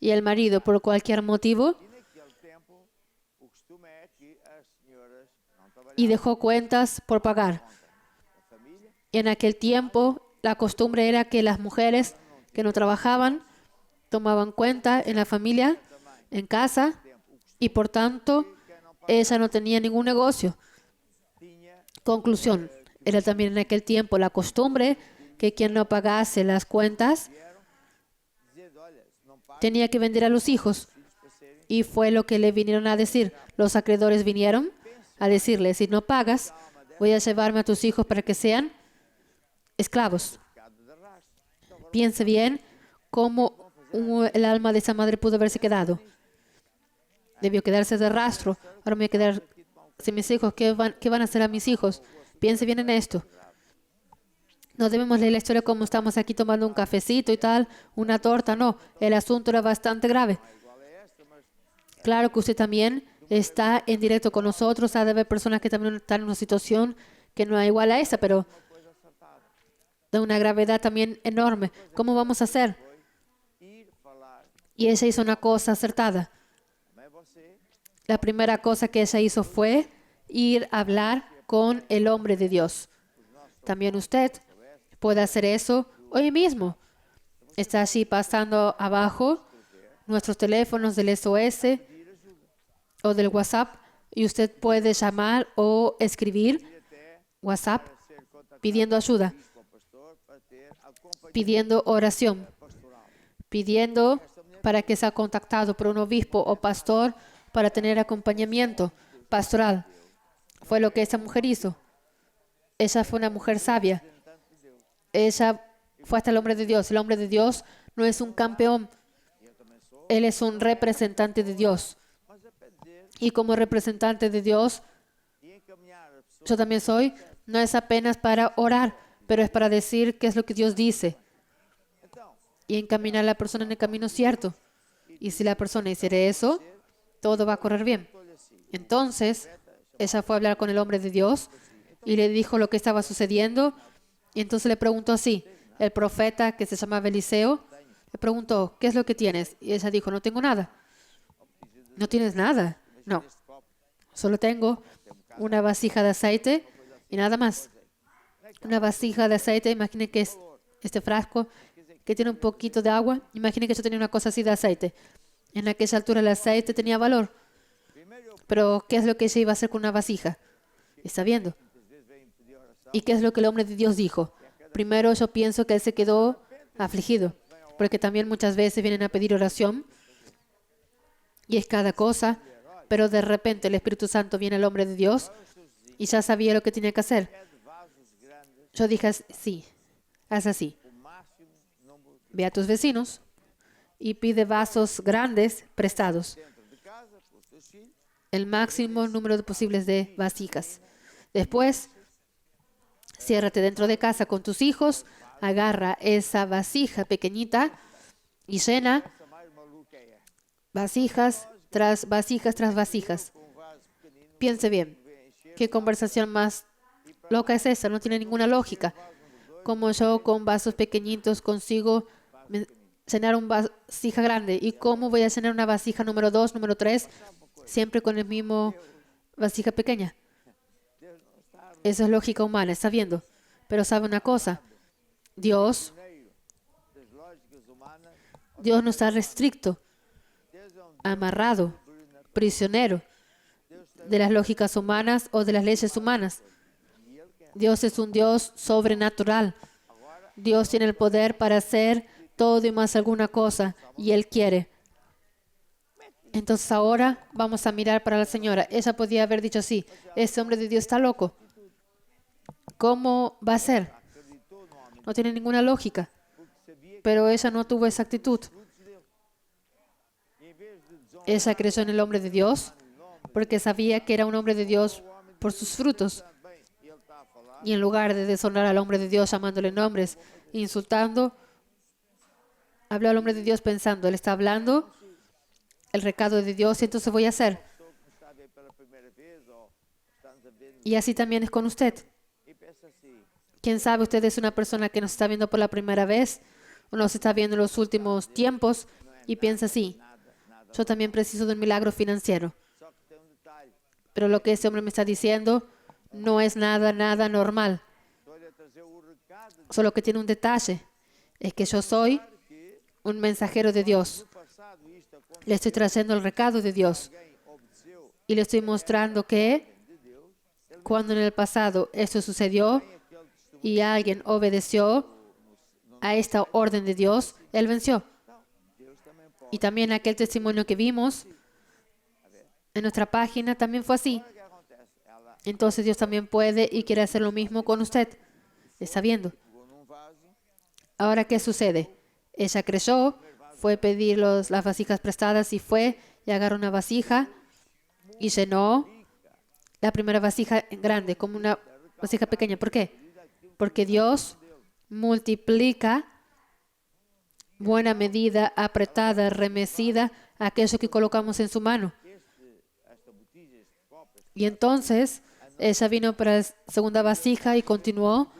Y el marido, por cualquier motivo, y dejó cuentas por pagar. Y en aquel tiempo, la costumbre era que las mujeres que no trabajaban tomaban cuenta en la familia, en casa, y por tanto, ella no tenía ningún negocio. Conclusión, era también en aquel tiempo la costumbre que quien no pagase las cuentas tenía que vender a los hijos. Y fue lo que le vinieron a decir. Los acreedores vinieron a decirle, si no pagas, voy a llevarme a tus hijos para que sean esclavos. Piense bien cómo el alma de esa madre pudo haberse quedado. Debió quedarse de rastro. Ahora me voy a quedar sin mis hijos. ¿Qué van a hacer a mis hijos? Piense bien en esto. No debemos leer la historia como estamos aquí tomando un cafecito y tal, una torta. No, el asunto era bastante grave. Claro que usted también está en directo con nosotros. Ha de haber personas que también están en una situación que no es igual a esa, pero de una gravedad también enorme. ¿Cómo vamos a hacer? Y ella hizo una cosa acertada. La primera cosa que ella hizo fue ir a hablar con el hombre de Dios. También usted puede hacer eso hoy mismo. Está así pasando abajo nuestros teléfonos del SOS o del WhatsApp y usted puede llamar o escribir WhatsApp pidiendo ayuda, pidiendo oración, pidiendo para que sea contactado por un obispo o pastor para tener acompañamiento pastoral. Fue lo que esa mujer hizo. Ella fue una mujer sabia. Ella fue hasta el hombre de Dios. El hombre de Dios no es un campeón. Él es un representante de Dios. Y como representante de Dios, yo también soy, no es apenas para orar, pero es para decir qué es lo que Dios dice y encaminar a la persona en el camino cierto. Y si la persona hiciera eso, todo va a correr bien. Entonces, ella fue a hablar con el hombre de Dios y le dijo lo que estaba sucediendo. Y entonces le preguntó así, el profeta que se llamaba Eliseo le preguntó, ¿qué es lo que tienes? Y ella dijo, no tengo nada. ¿No tienes nada? No, solo tengo una vasija de aceite y nada más. Una vasija de aceite, imaginen que es este frasco que tiene un poquito de agua. Imaginen que yo tenía una cosa así de aceite. En aquella altura el aceite tenía valor. Pero, ¿qué es lo que ella iba a hacer con una vasija? Está viendo. ¿Y qué es lo que el hombre de Dios dijo? Primero, yo pienso que él se quedó afligido, porque también muchas veces vienen a pedir oración y es cada cosa, pero de repente el Espíritu Santo viene al hombre de Dios y ya sabía lo que tenía que hacer. Yo dije, sí, haz así. Ve a tus vecinos y pide vasos grandes prestados. El máximo número posibles de vasijas. Después, ciérrate dentro de casa con tus hijos, agarra esa vasija pequeñita y llena vasijas tras vasijas tras vasijas. Piense bien, ¿qué conversación más loca es esa? No tiene ninguna lógica. Como yo con vasos pequeñitos consigo llenar una vasija grande. ¿Y cómo voy a llenar una vasija número 2, número 3, siempre con el mismo vasija pequeña? Esa es lógica humana, está viendo. Pero sabe una cosa, Dios no está restricto, amarrado, prisionero de las lógicas humanas o de las leyes humanas. Dios es un Dios sobrenatural. Dios tiene el poder para hacer todo y más alguna cosa, y Él quiere. Entonces ahora vamos a mirar para la señora. Ella podía haber dicho así, ese hombre de Dios está loco. ¿Cómo va a ser? No tiene ninguna lógica. Pero ella no tuvo esa actitud. Ella creyó en el hombre de Dios porque sabía que era un hombre de Dios por sus frutos. Y en lugar de deshonrar al hombre de Dios llamándole nombres, insultando, habló al hombre de Dios pensando, él está hablando el recado de Dios y entonces voy a hacer. Y así también es con usted. ¿Quién sabe? Usted es una persona que nos está viendo por la primera vez o nos está viendo en los últimos tiempos y piensa así, yo también preciso de un milagro financiero. Pero lo que ese hombre me está diciendo no es nada normal. Solo que tiene un detalle, es que yo soy un mensajero de Dios. Le estoy trayendo el recado de Dios y le estoy mostrando que cuando en el pasado esto sucedió y alguien obedeció a esta orden de Dios, Él venció. Y también aquel testimonio que vimos en nuestra página también fue así. Entonces Dios también puede y quiere hacer lo mismo con usted. Está viendo. Ahora, ¿qué sucede? Ella creyó, fue a pedir las vasijas prestadas y fue y agarró una vasija y llenó la primera vasija grande como una vasija pequeña. ¿Por qué? Porque Dios multiplica buena medida, apretada, remecida, aquello que colocamos en su mano. Y entonces ella vino para la segunda vasija y continuó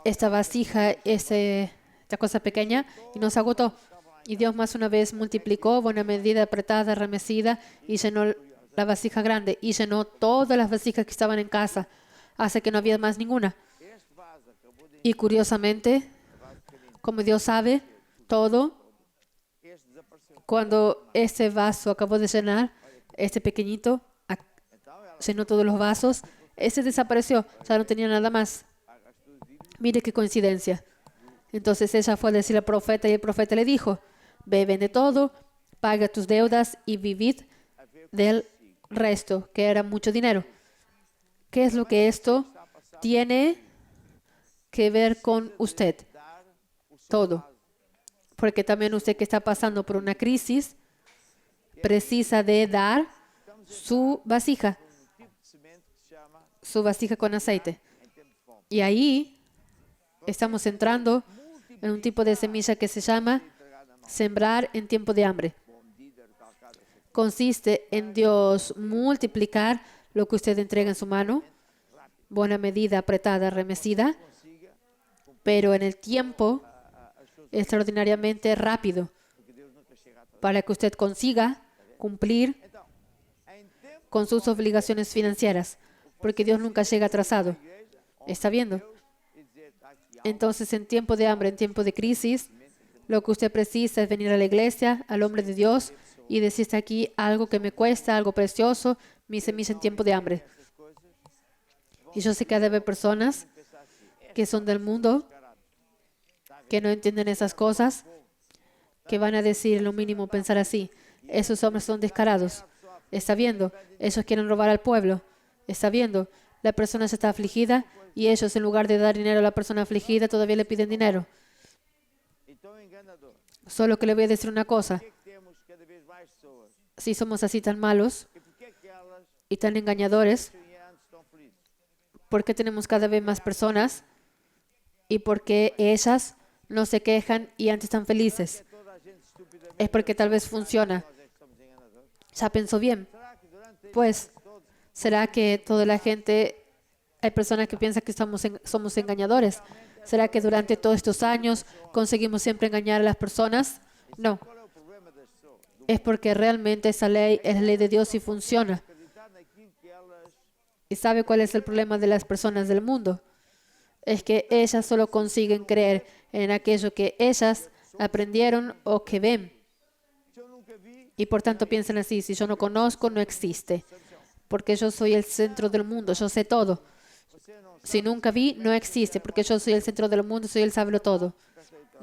esta vasija, esta cosa pequeña, y nos agotó. Y Dios más una vez multiplicó buena medida, apretada, remecida, y llenó la vasija grande, y llenó todas las vasijas que estaban en casa, hasta que no había más ninguna. Y curiosamente, como Dios sabe todo, cuando este vaso acabó de llenar, este pequeñito llenó todos los vasos, ese desapareció, ya no tenía nada más. Mire qué coincidencia. Entonces ella fue a decir al profeta y el profeta le dijo, ve, vende todo, paga tus deudas y vivid del resto, que era mucho dinero. ¿Qué es lo que esto tiene que ver con usted? Todo. Porque también usted que está pasando por una crisis precisa de dar su vasija con aceite. Y ahí estamos entrando en un tipo de semilla que se llama sembrar en tiempo de hambre. Consiste en Dios multiplicar lo que usted entrega en su mano, buena medida, apretada, remecida, pero en el tiempo extraordinariamente rápido porque Deus nunca chega atrasado. para que usted consiga cumplir Então, em tempo con sus obligaciones financieras, porque Dios nunca llega atrasado. da igreja, ¿Está viendo? e dizer, tá aqui, Entonces, en tiempo de hambre, en tiempo de crisis, lo que usted precisa es venir a la iglesia, al hombre de Dios, y decir, está aquí algo que me cuesta, algo precioso, mi semilla en tiempo de hambre. essas coisas, Y yo sé que ha de haber personas pensar assim, que son del mundo, que no entienden esas cosas, que van a decir lo mínimo pensar así. Esos hombres son descarados. ¿Está viendo? Ellos quieren robar al pueblo. ¿Está viendo? La persona se está afligida y ellos, en lugar de dar dinero a la persona afligida, todavía le piden dinero. e tão enganador. Solo que le voy a decir una cosa. Por que temos cada vez mais pessoas? Si somos así tan malos E por que elas y tan engañadores, têm antes tão felizes? ¿por qué tenemos cada vez más personas? ¿Y por qué ellas no se quejan y antes están felices? Toda a gente estupidamente Es porque tal vez funciona. nós é que somos enganadores. Ya pensó bien. Será que durante Pues, todos ¿será que toda la gente, hay personas que piensan que somos engañadores? ¿Será que durante todos estos años conseguimos siempre engañar a las personas? No, qual é o problema das pessoas? es porque realmente esa ley es la ley de Dios y funciona. Acreditar naquilo que elas ¿Y sabe cuál es el problema de las personas del mundo? Es que ellas solo consiguen creer en aquello que ellas aprendieron o que ven. se eu nunca vi, Y por tanto piensan así, si yo no conozco, no existe. Porque yo soy el centro del mundo, yo sé todo. você não Si nunca vi, no existe, porque yo soy el centro del mundo, soy el sábelo todo.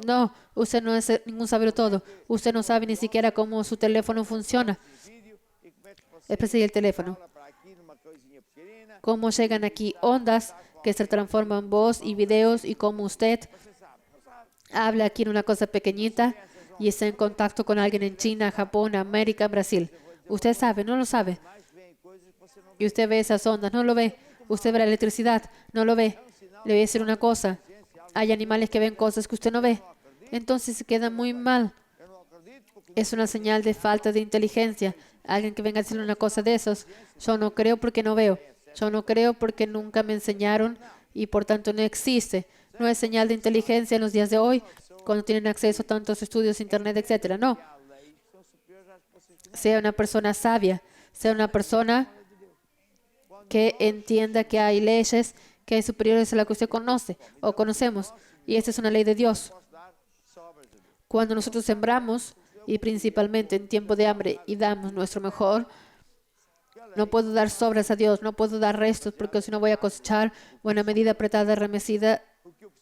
No, usted no es ningún sábelo todo. Usted no sabe ni siquiera cómo su teléfono funciona. vídeo e como é que você Especialmente el teléfono. fala para aqui numa coisinha pequenina, Cómo llegan aquí ondas que se transforman en voz y videos y cómo usted você sabe, não sabe. habla aquí en una cosa pequeñita y está en contacto con alguien en China, Japón, América, Brasil. Usted sabe, no lo sabe. Mas vem coisas que você não Y usted ve esas ondas, no lo ve. Usted ve la electricidad, no lo ve. Le voy a decir una cosa. Hay animales que ven cosas que usted no ve. Entonces se queda muy mal. eu não acredito porque Es una señal de falta de inteligencia. Alguien que venga a decirle una cosa de esos. Yo no creo porque no veo. Yo no creo porque nunca me enseñaron y por tanto no existe. No es señal de inteligencia en los días de hoy, cuando tienen acceso a tantos estudios, internet, etcétera. No. a lei são superiores às que vocês têm. Sea una persona sabia. Sea una persona que entienda que hay leyes que hay superiores a la que usted conoce o conocemos. Y esta es una ley de Dios. Posso dar sobras a Deus. Cuando nosotros sembramos, y principalmente en tiempo de hambre, y damos nuestro mejor, no puedo dar sobras a Dios, no puedo dar restos, porque si no voy a cosechar buena medida apretada, remecida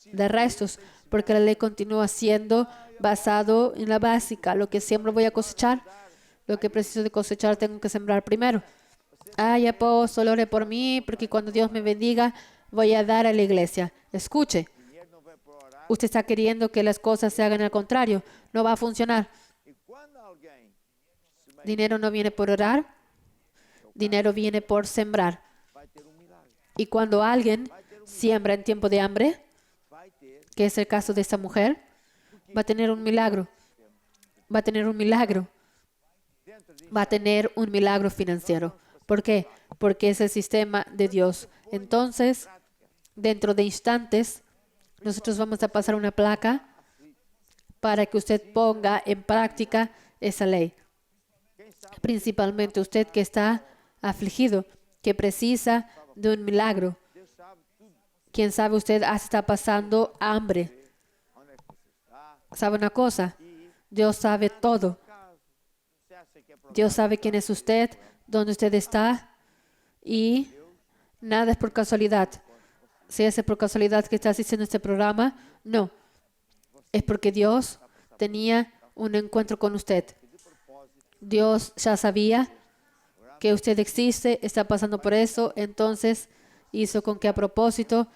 de restos, porque la ley continúa siendo basado en la básica. Lo que siembro voy a cosechar, lo que preciso de cosechar tengo que sembrar primero. Ay, apóstol, ore por mí, porque cuando Dios me bendiga, voy a dar a la iglesia. Escuche, Dinheiro não vai por orar. usted está queriendo que las cosas se hagan al contrario. No va a funcionar. E quando alguém se Dinero no viene por orar, dinero viene por sembrar. vai ter milagre. Y cuando alguien siembra en tiempo de hambre, Vai ter que es el caso de esta mujer, va a tener un milagro. Va a tener un milagro. dentro de Va a tener un milagro financiero. ¿Por qué? Porque es el sistema de Dios. Entonces, dentro de instantes, nosotros vamos a pasar una placa para que usted ponga en práctica esa ley. Principalmente usted que está afligido, que precisa de un milagro. Deus sabe tudo. Quién sabe usted está pasando hambre. Onde é que você está? ¿Sabe una cosa? Dios sabe todo. Caso você acha que é problema, Dios sabe quién es usted, dónde usted está y nada es por casualidad. Si es por casualidad que está asistiendo a este programa, no. Es porque Dios tenía un encuentro con usted. Dios ya sabía que usted existe, está pasando por eso, entonces hizo con que a propósito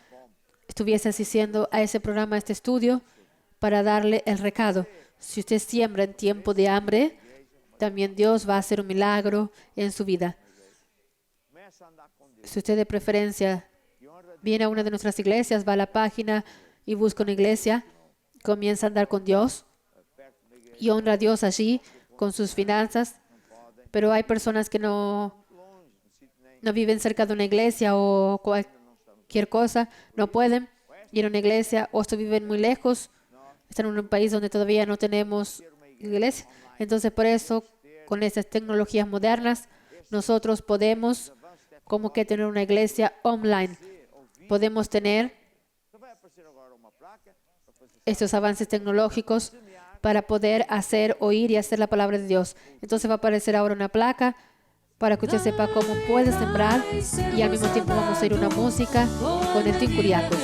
estuviese asistiendo a ese programa, a este estudio, para darle el recado. Si usted siembra en tiempo de hambre, también Dios va a hacer un milagro en su vida. começa a andar com Deus. Si usted de preferencia E honra viene a una de nuestras iglesias, va a la página y busca una iglesia, comienza a andar con Dios perto da igreja. y honra a Dios allí con sus finanzas, pero hay personas que no Longe, no sítio nem. viven cerca de una iglesia o cualquier cosa, no pueden. Conhece ir a una iglesia, o si viven muy lejos, están en un país donde todavía no tenemos iglesia. Entonces, por eso, con estas tecnologías modernas, nosotros podemos como que tener una iglesia online. Podemos tener estos avances tecnológicos para poder hacer, oír y hacer la palabra de Dios. Entonces va a aparecer ahora una placa para que usted sepa cómo puede sembrar, y al mismo tiempo vamos a ir una música con el Tincuriacos.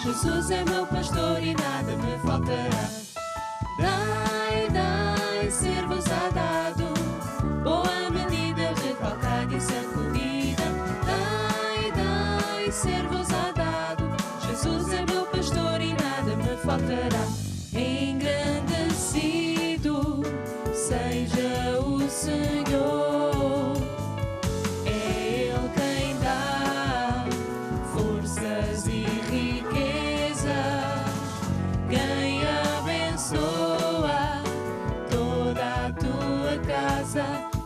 Jesus é meu pastor e nada me faltará. Dai, ser-vos-á dado. Boa medida, recalcada e sacudida. Dai, ser-vos-á dado. Jesus é meu pastor e nada me faltará. Engrandecido seja o Senhor. É Ele quem dá forças e riquezas, quem abençoa toda a tua casa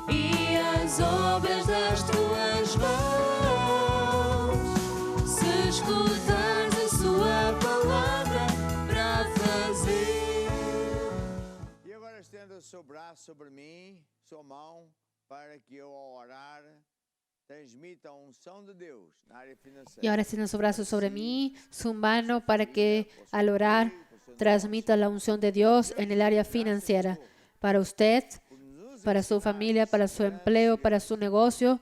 e as obras das tuas mãos. Se escutares a sua palavra para fazer. E agora estenda o seu braço sobre mim, sua mão, para que eu, ao orar, transmita a unção de Deus na área financeira. Y ahora extienda su brazo sobre mí, su mano, para que al orar transmita la unción de Dios en el área financiera. Para usted, para su familia, para su empleo, para su negocio.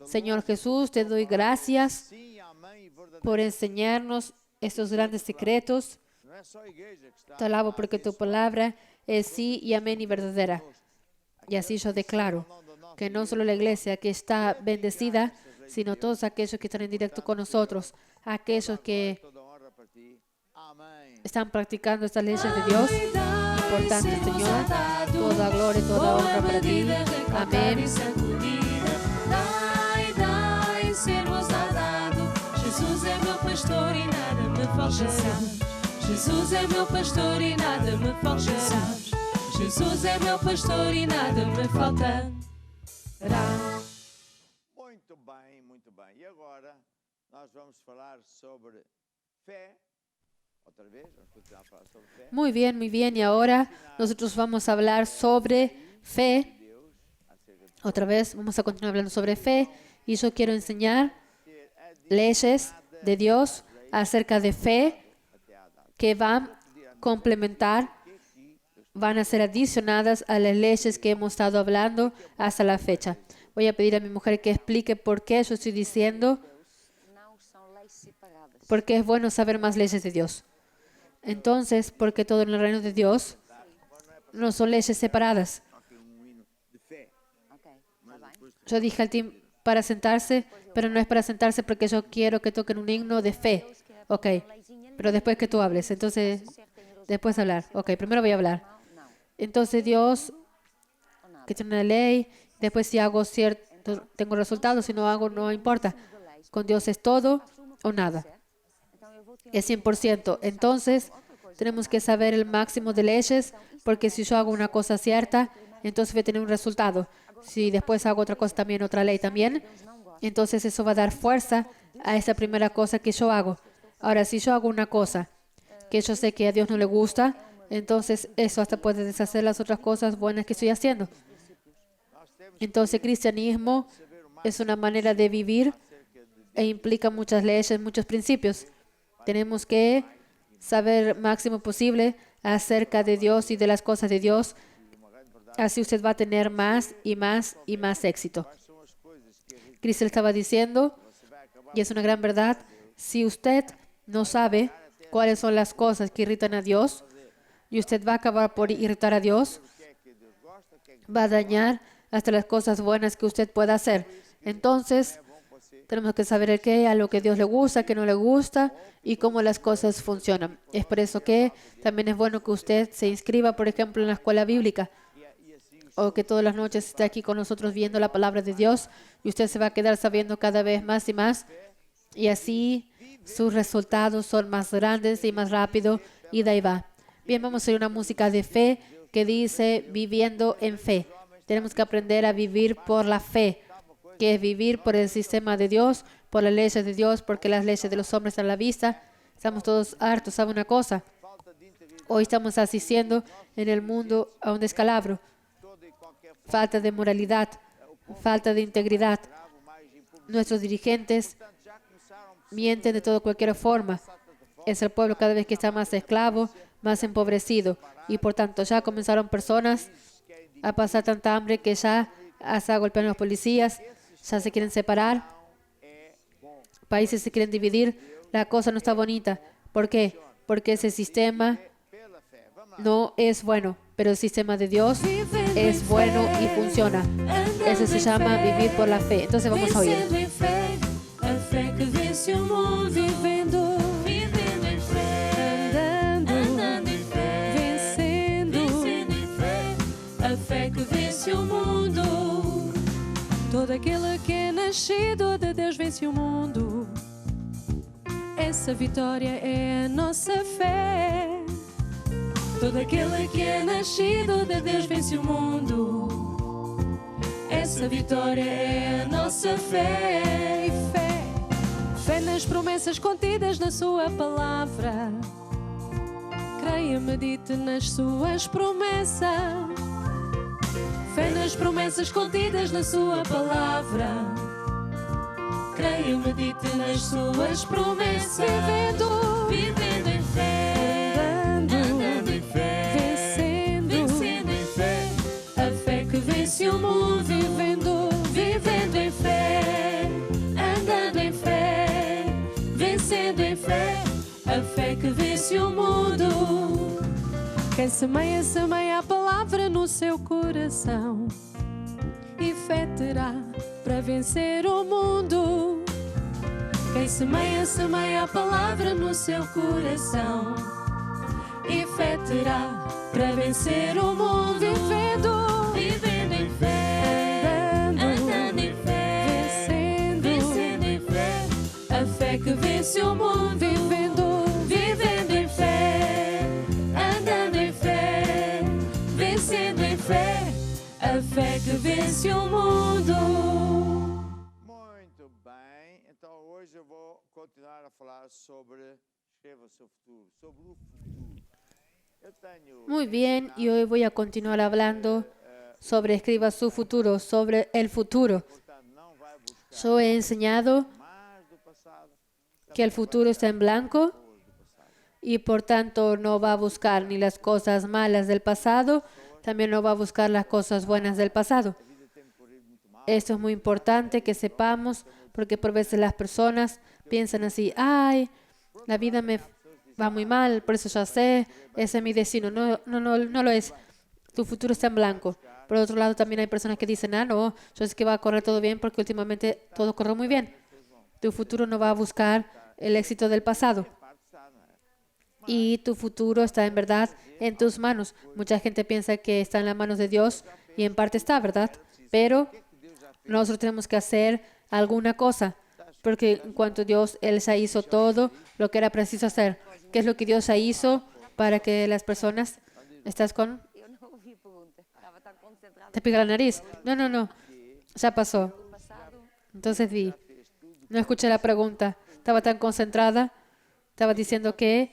Señor Jesús, te doy gracias Sim, amém, verdadeiro. por enseñarnos estos grandes secretos. Não é só a igreja que está Te alabo porque tu palabra es sí y amén y verdadera. Y así yo declaro que no solo la iglesia que está bendecida, sino todos aquellos que están en directo con nosotros, aquellos que toda honra para ti. Amém. están practicando estas leyes de Dios. Importante, Señor, toda gloria y toda honra para ti. Amén. Dai, ser-vos-á dado. Jesus é meu pastor e nada me faltará. Jesus é meu pastor e nada me faltará. Jesus é meu pastor e nada me faltará. Muito bem, muito bem. E agora nós vamos falar sobre fé. Outra vez, vamos continuar a falar sobre fé. Muy bien, muy bien. Y ahora nosotros vamos a hablar sobre fe. Otra vez vamos a continuar hablando sobre fe. Y yo quiero enseñar leyes de Dios acerca de fe que van a complementar, van a ser adicionadas a las leyes que hemos estado hablando hasta la fecha. Voy a pedir a mi mujer que explique por qué yo estoy diciendo, porque es bueno saber más leyes de Dios. Entonces, porque todo en el reino de Dios no son leyes separadas. Yo dije al team para sentarse, pero no es para sentarse porque yo quiero que toquen un himno de fe. Ok, pero después que tú hables. Entonces, después hablar. Ok, primero voy a hablar. Entonces Dios, que tiene una ley, después si hago cierto, tengo resultados, si no hago, no importa. Con Dios es todo o nada. Es 100%. Entonces, tenemos que saber el máximo de leyes, porque si yo hago una cosa cierta, entonces voy a tener un resultado. Si después hago otra cosa también, otra ley también, entonces eso va a dar fuerza a esa primera cosa que yo hago. Ahora, si yo hago una cosa que yo sé que a Dios no le gusta, entonces eso hasta puede deshacer las otras cosas buenas que estoy haciendo. Entonces, el cristianismo es una manera de vivir e implica muchas leyes, muchos principios. Tenemos que saber máximo posible acerca de Dios y de las cosas de Dios. Así usted va a tener más y más y más éxito. Cristo estaba diciendo, y es una gran verdad, si usted no sabe cuáles son las cosas que irritan a Dios, y usted va a acabar por irritar a Dios, va a dañar hasta las cosas buenas que usted pueda hacer. Entonces, tenemos que saber el qué, a lo que Dios le gusta, qué no le gusta y cómo las cosas funcionan. Es por eso que también es bueno que usted se inscriba, por ejemplo, en la escuela bíblica, o que todas las noches esté aquí con nosotros viendo la palabra de Dios, y usted se va a quedar sabiendo cada vez más y más, y así sus resultados son más grandes y más rápido, y de ahí va. Bien, vamos a ir a una música de fe que dice viviendo en fe. Tenemos que aprender a vivir por la fe. que es vivir por el sistema de Dios, por las leyes de Dios, porque las leyes de los hombres están a la vista. Estamos todos hartos. ¿Sabe una cosa? Hoy estamos asistiendo en el mundo a un descalabro. Falta de moralidad, falta de integridad. Nuestros dirigentes mienten de toda cualquier forma. Es el pueblo cada vez que está más esclavo, más empobrecido. Y por tanto ya comenzaron personas a pasar tanta hambre que ya hasta golpean a los policías, ya se quieren separar. Países se quieren dividir. La cosa no está bonita. ¿Por qué? Porque ese sistema no es bueno, pero el sistema de Dios es bueno y funciona. Eso se llama vivir por la fe. Entonces vamos a oír. Vencendo em fé, a fé que vence o mundo. Vivendo em fé, andando em fé, vencendo em fé, a fé que vence o mundo. Todo aquele que é nascido de Deus vence o mundo. Essa vitória é a nossa fé. Todo aquele que é nascido de Deus vence o mundo. Essa vitória é a nossa fé. E fé, fé nas promessas contidas na sua palavra. Creia, medite nas suas promessas. Fé nas promessas contidas na sua palavra. Creia, medite nas suas promessas. Vivendo em fé, andando em fé, vencendo em fé, a fé que vence o mundo. Vivendo em fé, andando em fé, vencendo em fé, a fé que vence o mundo. Quem semeia, semeia a palavra no seu coração. E fé terá para vencer o mundo. Quem semeia, semeia a palavra no seu coração. E fé terá para vencer o mundo. Vivendo em fé, andando em fé, vencendo em fé, a fé que vence o mundo. Vivendo em fé, andando em fé, vencendo em fé, a fé que vence o mundo. Muito bem, então hoje eu vou continuar a falar sobre, escreva o seu futuro, sobre o futuro. Eu tenho Muy bien, y hoy voy a continuar hablando sobre escriba su futuro, sobre el futuro. portanto, não vai buscar Yo he enseñado mais do passado, que el futuro está en blanco y por tanto no va a buscar ni las cosas malas del pasado, también no va a buscar las cosas buenas del pasado. Esto es muy importante que sepamos, porque por veces las personas piensan así: ay, la vida me va muy mal, por eso ya sé, ese es mi destino. No lo es. Tu futuro está en blanco. Por otro lado, también hay personas que dicen: ah, no, yo sé que va a correr todo bien porque últimamente todo corre muy bien. Tu futuro no va a buscar el éxito del pasado. Y tu futuro está en verdad en tus manos. Mucha gente piensa que está en las manos de Dios y en parte está, ¿verdad? Pero nosotros tenemos que hacer alguna cosa, porque en cuanto a Dios, Él ya hizo todo lo que era preciso hacer. ¿Qué es lo que Dios ya hizo para que las personas... ¿Estás con...? Eu não ouvi a pergunta. Estava tão concentrada ¿Te pica la nariz? No. Ya pasó. no passado. Entonces di. No escuché la pregunta. Estaba tan concentrada. Estaba diciendo que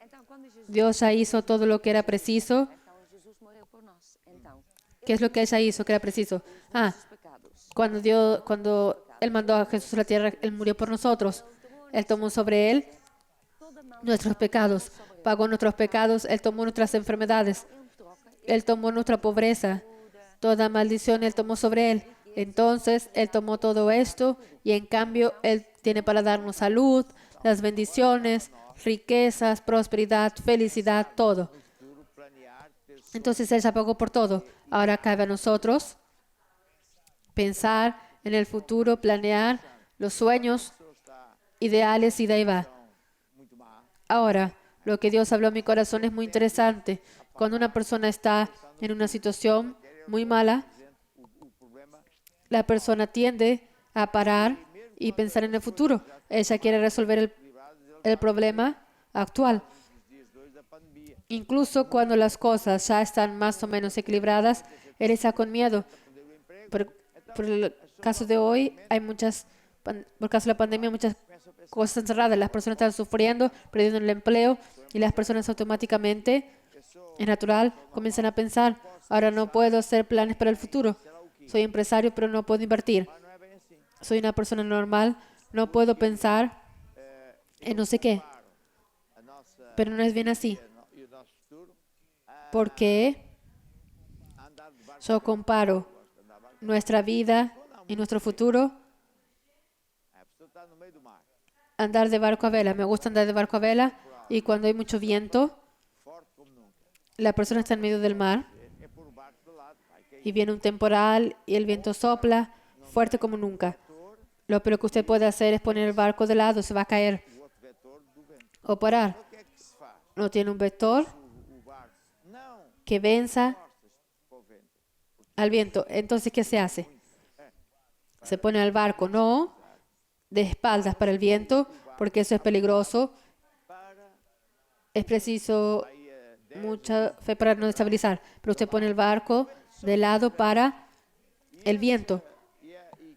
Então, quando Jesus, Dios ya hizo todo lo que era preciso. então Jesus morreu por nós. Então, ¿Qué es lo que ella hizo que era preciso? Ah, os pecados. cuando Él mandó a Jesús a la tierra, Él murió por nosotros. Él tomó sobre Él nuestros pecados, pagó nuestros pecados, Él tomó nuestras enfermedades, Él tomó nuestra pobreza, toda maldición Él tomó sobre Él. Entonces, Él tomó todo esto y en cambio Él tiene para darnos salud, las bendiciones, riquezas, prosperidad, felicidad, todo. Entonces, Él ya pagó por todo. Ahora cabe a nosotros pensar en el futuro, planear los sueños, ideales y de ahí va. Ahora, lo que Dios habló a mi corazón es muy interesante. Cuando una persona está en una situación muy mala, la persona tiende a parar y pensar en el futuro. Ella quiere resolver el problema actual. Incluso cuando las cosas ya están más o menos equilibradas, él está con miedo. caso de hoy, hay por caso de la pandemia, muchas cosas están cerradas. Las personas están sufriendo, perdiendo el empleo y las personas automáticamente, es natural, comienzan a pensar, ahora no puedo hacer planes para el futuro. Soy empresario, pero no puedo invertir. Mas não é bem assim. Soy una persona normal, no puedo pensar en no sé qué. A nossa Pero no es bien así, e o nosso futuro, porque andar de barco, yo comparo nuestra vida y nuestro futuro. a pessoa está no meio do mar, Andar de barco a vela. Me gusta andar de barco a vela y cuando hay mucho viento, forte como nunca. la persona está en medio del mar É pôr o barco de lado, vai cair. y viene un temporal y el viento sopla fuerte como nunca. Lo peor que usted puede hacer es poner el barco de lado, se va a caer O outro vetor do vento. o parar. O que é que se faz? No tiene un vector O barco não que venza costas para o vento. al viento. Entonces, ¿qué se hace? Se pone al barco, no de espaldas para el viento, porque eso es peligroso. Para Es preciso aí mucha fe para no estabilizar. Pero usted pone el barco de lado para el viento,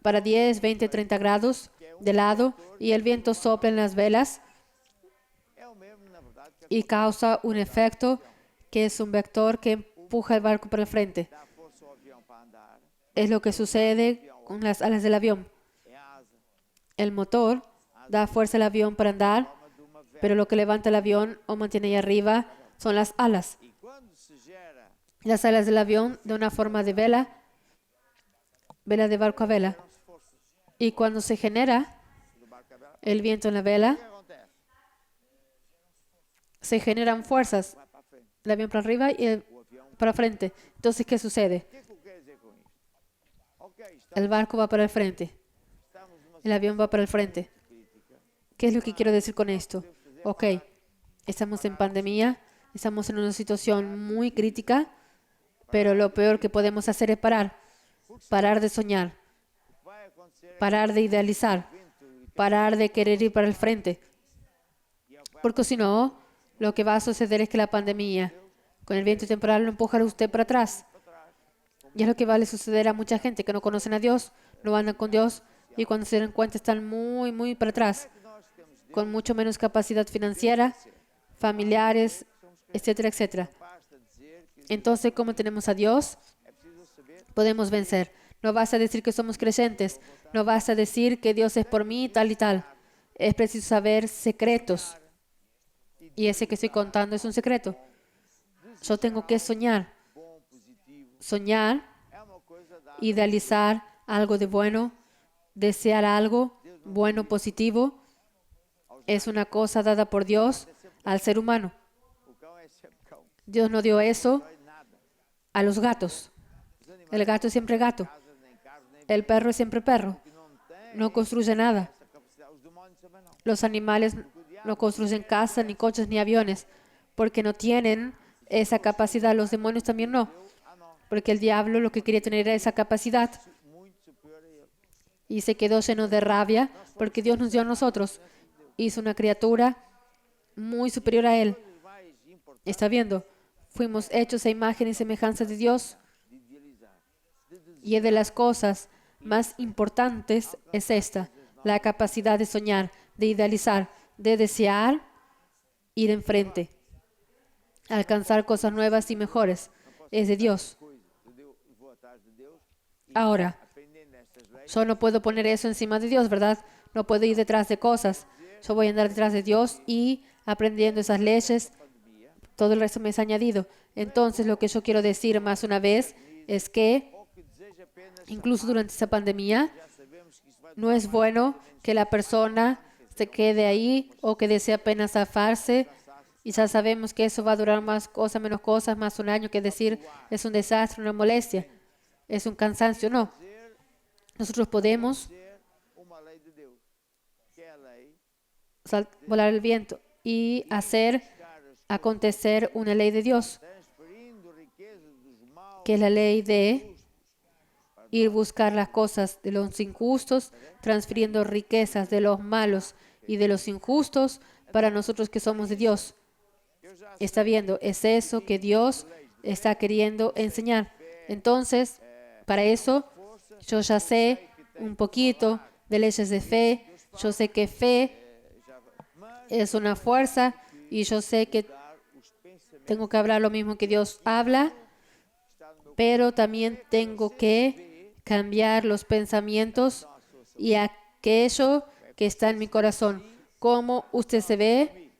para 10, 20, 30 grados de lado, y el viento sopla en las velas é o mesmo, na verdade, que y causa un efecto que es un vector que empuja el barco para el frente. dá força ao avião para andar. Es lo que sucede con las alas del avión. É a asa. El motor da fuerza al avión para andar, De uma vela. pero lo que levanta el avión o mantiene ahí arriba son las alas. E quando se gera Las alas del avión de una forma de vela, vela de barco a vela. as forças Y cuando se genera do barco a vela, el viento en la o vela, que acontece? se generan fuerzas, Vai para frente. el avión para arriba y el O avião. para frente. Entonces, ¿qué sucede? O que é que eu quero dizer com isto? Ok, El barco va para el frente, estamos numa el avión va para el frente. crítica. ¿Qué es lo que quiero decir con esto? Ok, estamos en pandemia, estamos en una situación muy crítica, pero lo peor que podemos hacer es parar de soñar, Vai acontecer parar de idealizar, parar de querer ir para el frente. Porque si no, lo que va a suceder es que la pandemia, con el viento temporal, lo empujará a usted para atrás. Y es lo que va a suceder a mucha gente que no conocen a Dios, no andan con Dios y cuando se dan cuenta están muy, muy para atrás, con mucho menos capacidad financiera, familiares, etcétera, etcétera. basta dizer que Entonces, como tenemos a Dios, é preciso saber podemos vencer. No basta decir que somos creyentes, no basta decir que Dios es por mí tal y tal. Es preciso saber secretos. Y ese que estoy contando es un secreto. Yo tengo que soñar. bom, positivo. Soñar, É uma coisa da idealizar algo de bueno, desear algo bueno, positivo, es una cosa dada por Dios al ser humano. o cão é sempre cão. Dios no dio eso Não é nada. a los gatos. El gato es siempre gato. Casas, nem carros, nem El perro es siempre perro. que não tem No construye nada. essa capacidade. Os demônios também não. Los animales no construyen casas, ni coches, ni aviones, porque no tienen esa capacidad. Los demonios también no, Ah, não. porque el diablo lo que quería tener era esa capacidad Muito superior a ele. y se quedó lleno de rabia porque Dios nos dio a nosotros. Hizo una criatura muy superior a él. Coisas mais importantes ¿Está viendo? Fuimos hechos a imagen y semejanza de Dios de idealizar. y de las cosas más importantes es esta, la capacidad de soñar, de idealizar, de desear, ir enfrente, alcanzar cosas nuevas y mejores. Es de Dios. Coisa. Eu vou atrás de Deus e Ahora, aprendendo estas leis. yo no puedo poner eso encima de Dios, ¿verdad? No puedo ir detrás de cosas. Yo voy a andar detrás de Dios y aprendiendo esas leyes, todo el resto me es añadido. Entonces, lo que yo quiero decir más una vez es que Ou que deseja apenas incluso durante esa pandemia, já sabemos que isso vai no es bueno que la persona se quede ahí o que desee apenas zafarse. Y ya sabemos que eso va a durar más cosas, menos cosas, más un año, que decir es un desastre, una molestia, es un cansancio. No. Nosotros podemos ser uma lei de Deus. Que é a lei volar el viento y hacer acontecer una ley de Dios, transferindo riquezas dos maus que es la ley de ir buscar las cosas de los injustos, transfiriendo riquezas de los malos y de los injustos para nosotros que somos de Dios. Está viendo, es eso que Dios está queriendo enseñar. Entonces, para eso, yo ya sé un poquito de leyes de fe. Yo sé que fe es una fuerza y yo sé que tengo que hablar lo mismo que Dios habla, pero también tengo que cambiar los pensamientos y aquello que está en mi corazón. Cómo usted se ve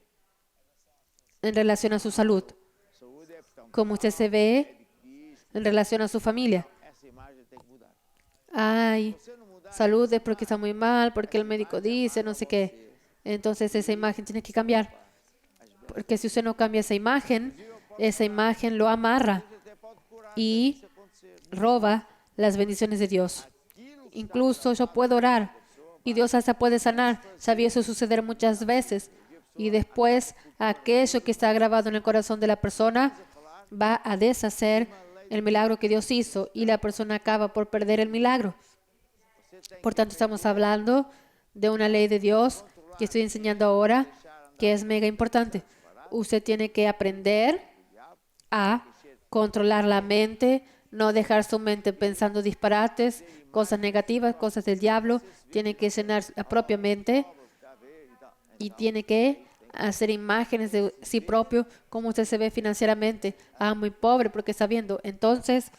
en relación a su salud, cómo usted se ve en relación a su familia. Essa imagem tem que mudar. Ay, salud es porque está muy mal, porque el médico dice, no sé qué. Entonces esa imagen tiene que cambiar. Porque si usted no cambia esa imagen lo amarra y roba las bendiciones de Dios. Incluso yo puedo orar y Dios hasta puede sanar. Sabía eso suceder muchas veces. Y después aquello que está grabado en el corazón de la persona va a deshacer el milagro que Dios hizo y la persona acaba por perder el milagro. Por tanto, estamos hablando de una ley de Dios que estoy enseñando ahora, que es mega importante. Usted tiene que aprender a controlar la mente, no dejar su mente pensando disparates, cosas negativas, cosas del diablo. Tiene que llenar la propia mente y tiene que hacer imágenes de sí propio, cómo usted se ve financieramente. Muy pobre porque está viendo. Entonces,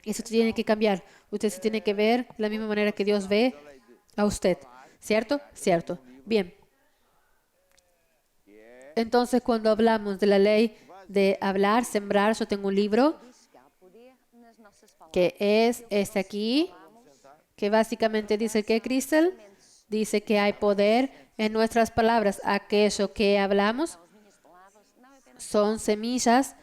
eso tiene que cambiar. Usted se tiene que ver de la misma manera que Dios ve a usted. ¿Cierto? Cierto. Bien. Entonces, cuando hablamos de la ley de hablar, sembrar, yo tengo un libro que es este aquí, que básicamente dice que, Crystal, dice que hay poder en nuestras palabras. Aquello que hablamos son semillas,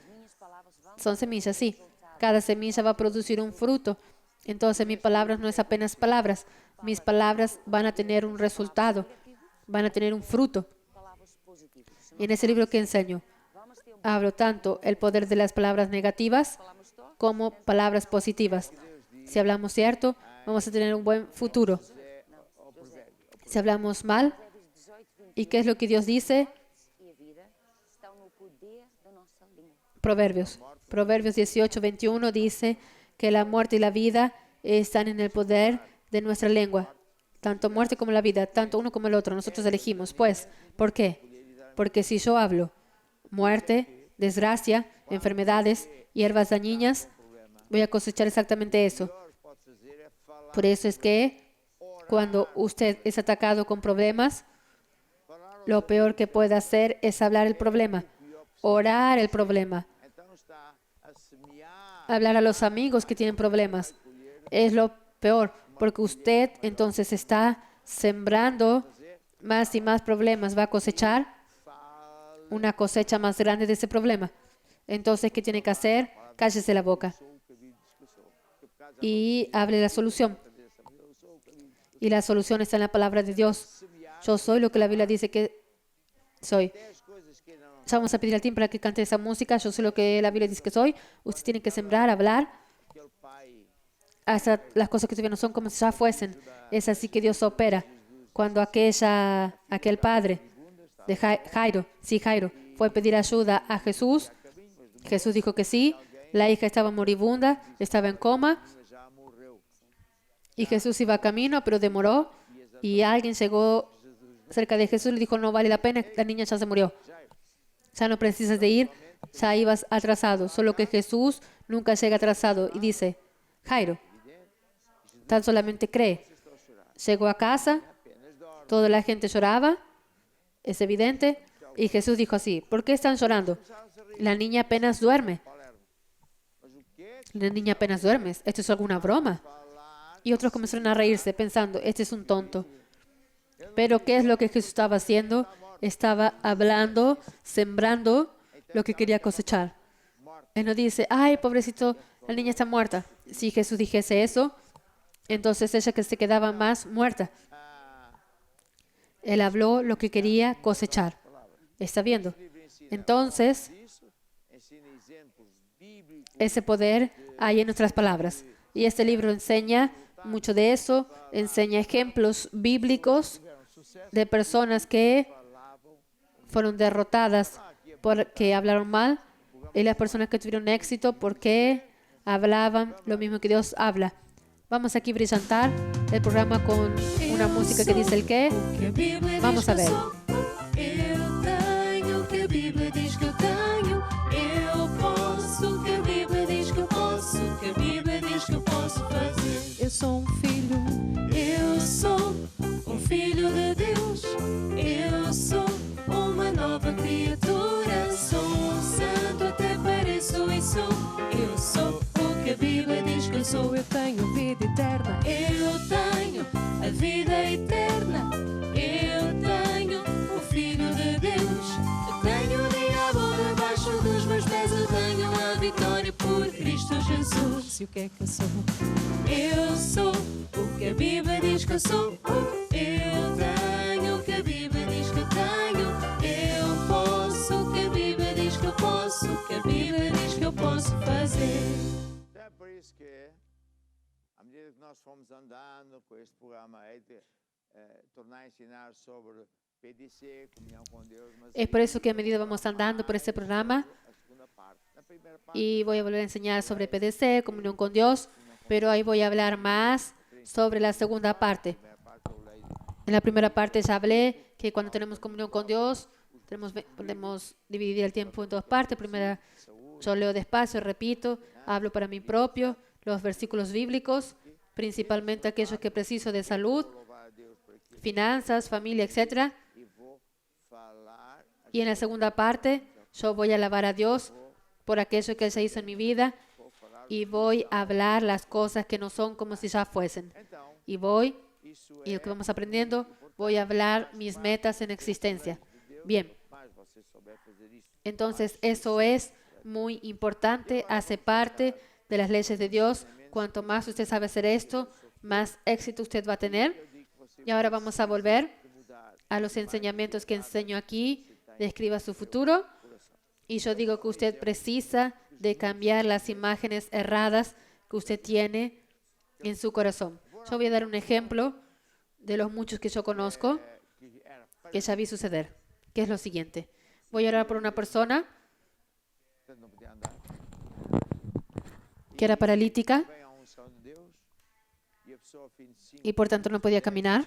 sí. Cada semilla va a producir un fruto. Entonces, mis palabras no es apenas palabras. Mis palabras van a tener un resultado, van a tener un fruto. Y en ese libro que enseño, hablo tanto el poder de las palabras negativas como palabras positivas. Si hablamos cierto, vamos a tener un buen futuro. Si hablamos mal, ¿y qué es lo que Dios dice? Proverbios 18:21 dice que la muerte y la vida están en el poder de nuestra lengua. Tanto muerte como la vida, tanto uno como el otro. Nosotros elegimos. Pues, ¿por qué? Porque si yo hablo muerte, desgracia, enfermedades, hierbas dañinas, voy a cosechar exactamente eso. Por eso es que cuando usted es atacado con problemas, lo peor que puede hacer es hablar el problema, orar el problema, hablar a los amigos que tienen problemas. Es lo peor, porque usted entonces está sembrando más y más problemas. Va a cosechar una cosecha más grande de ese problema. Entonces, ¿qué tiene que hacer? Cállese la boca y hable la solución. Y la solución está en la palabra de Dios. Yo soy lo que la Biblia dice que soy. Ya vamos a pedir al tiempo para que cante esa música. Yo soy lo que la Biblia dice que soy. Usted tiene que sembrar, hablar, hasta las cosas que todavía no son como si ya fuesen. Es así que Dios opera. Cuando aquel padre de Jairo, fue a pedir ayuda a Jesús, Jesús dijo que sí. La hija estaba moribunda, estaba en coma, y Jesús iba camino, pero demoró, y alguien llegó cerca de Jesús y le dijo, no vale la pena, la niña ya se murió. Ya no precisas de ir, ya ibas atrasado. Solo que Jesús nunca llega atrasado y dice, Jairo, tan solamente cree. Llegó a casa, toda la gente lloraba, es evidente, y Jesús dijo así, ¿por qué están llorando? La niña apenas duerme. La niña apenas duerme. ¿Esto es alguna broma? Y otros comenzaron a reírse pensando, este es un tonto. Pero ¿qué es lo que Jesús estaba haciendo? Estaba hablando, sembrando lo que quería cosechar. Él no dice, ay, pobrecito, la niña está muerta. Si Jesús dijese eso, entonces ella que se quedaba más muerta. Él habló lo que quería cosechar. ¿Está viendo? Entonces, ese poder hay en nuestras palabras. Y este libro enseña mucho de eso, enseña ejemplos bíblicos de personas que fueron derrotadas porque hablaron mal y las personas que tuvieron éxito porque hablaban lo mismo que Dios habla. Vamos aquí a brillantar el programa con una música que dice el qué. O que a Bíblia Vamos diz a que ver. eu sou. Eu tenho o que a Bíblia diz que eu tenho. Eu posso o que a Bíblia diz que eu posso. O que a Bíblia diz que eu posso fazer. Eu sou um filho. Eu sou um filho de Deus. Eu sou uma nova criatura. Sou um santo, até pareço e sou. Eu sou o que a Bíblia diz que eu sou. Eu tenho vida eterna. Eu tenho a vida eterna. Eu tenho o Filho de Deus. Eu tenho o diabo debaixo dos meus pés. Eu tenho a vitória por Cristo Jesus. E o que é que eu sou? Eu sou o que a Bíblia diz que eu sou. Eu tenho o que a Bíblia diz que eu tenho. Eu posso o que a Bíblia diz que eu posso. O que a Bíblia diz que eu posso fazer. Então é por isso que, à medida que nós fomos andando com este programa, é de tornar a ensinar sobre PDC, comunhão com Deus. Mas Es por eso que a medida vamos andando por este programa a segunda parte. Na primeira parte, y voy a volver a enseñar sobre PDC, comunión con Dios, pero ahí voy a hablar más sobre la segunda parte. eu leio En la primera parte ya hablé que cuando tenemos comunión con Dios podemos dividir el tiempo en dos partes. Primera, yo leo despacio, repito, hablo para mí propio, los versículos bíblicos, principalmente aquellos que preciso de salud, louvar a Deus por aquilo finanzas, familia, etc. e vou falar Y en la segunda parte, yo voy a alabar a Dios por aquello que Él se hizo en mi vida y voy a hablar las cosas que no son como si ya fuesen. Então, Y voy, isso y é lo que vamos aprendiendo, voy a hablar mis metas en existencia. Bien, mais você souber fazer isso. entonces eso es muy importante, hace parte de las leyes de Dios. Cuanto más usted sabe hacer esto, más éxito usted va a tener. Y ahora vamos a volver a los enseñamientos que enseño aquí. Describa su futuro. Y yo digo que usted precisa de cambiar las imágenes erradas que usted tiene en su corazón. Yo voy a dar un ejemplo de los muchos que yo conozco que ya vi suceder, que es lo siguiente. Voy a orar por una persona Você não podia andar. que era paralítica Vem a unção de Deus e a pessoa, ao fim de 5 y por tanto no podía caminar.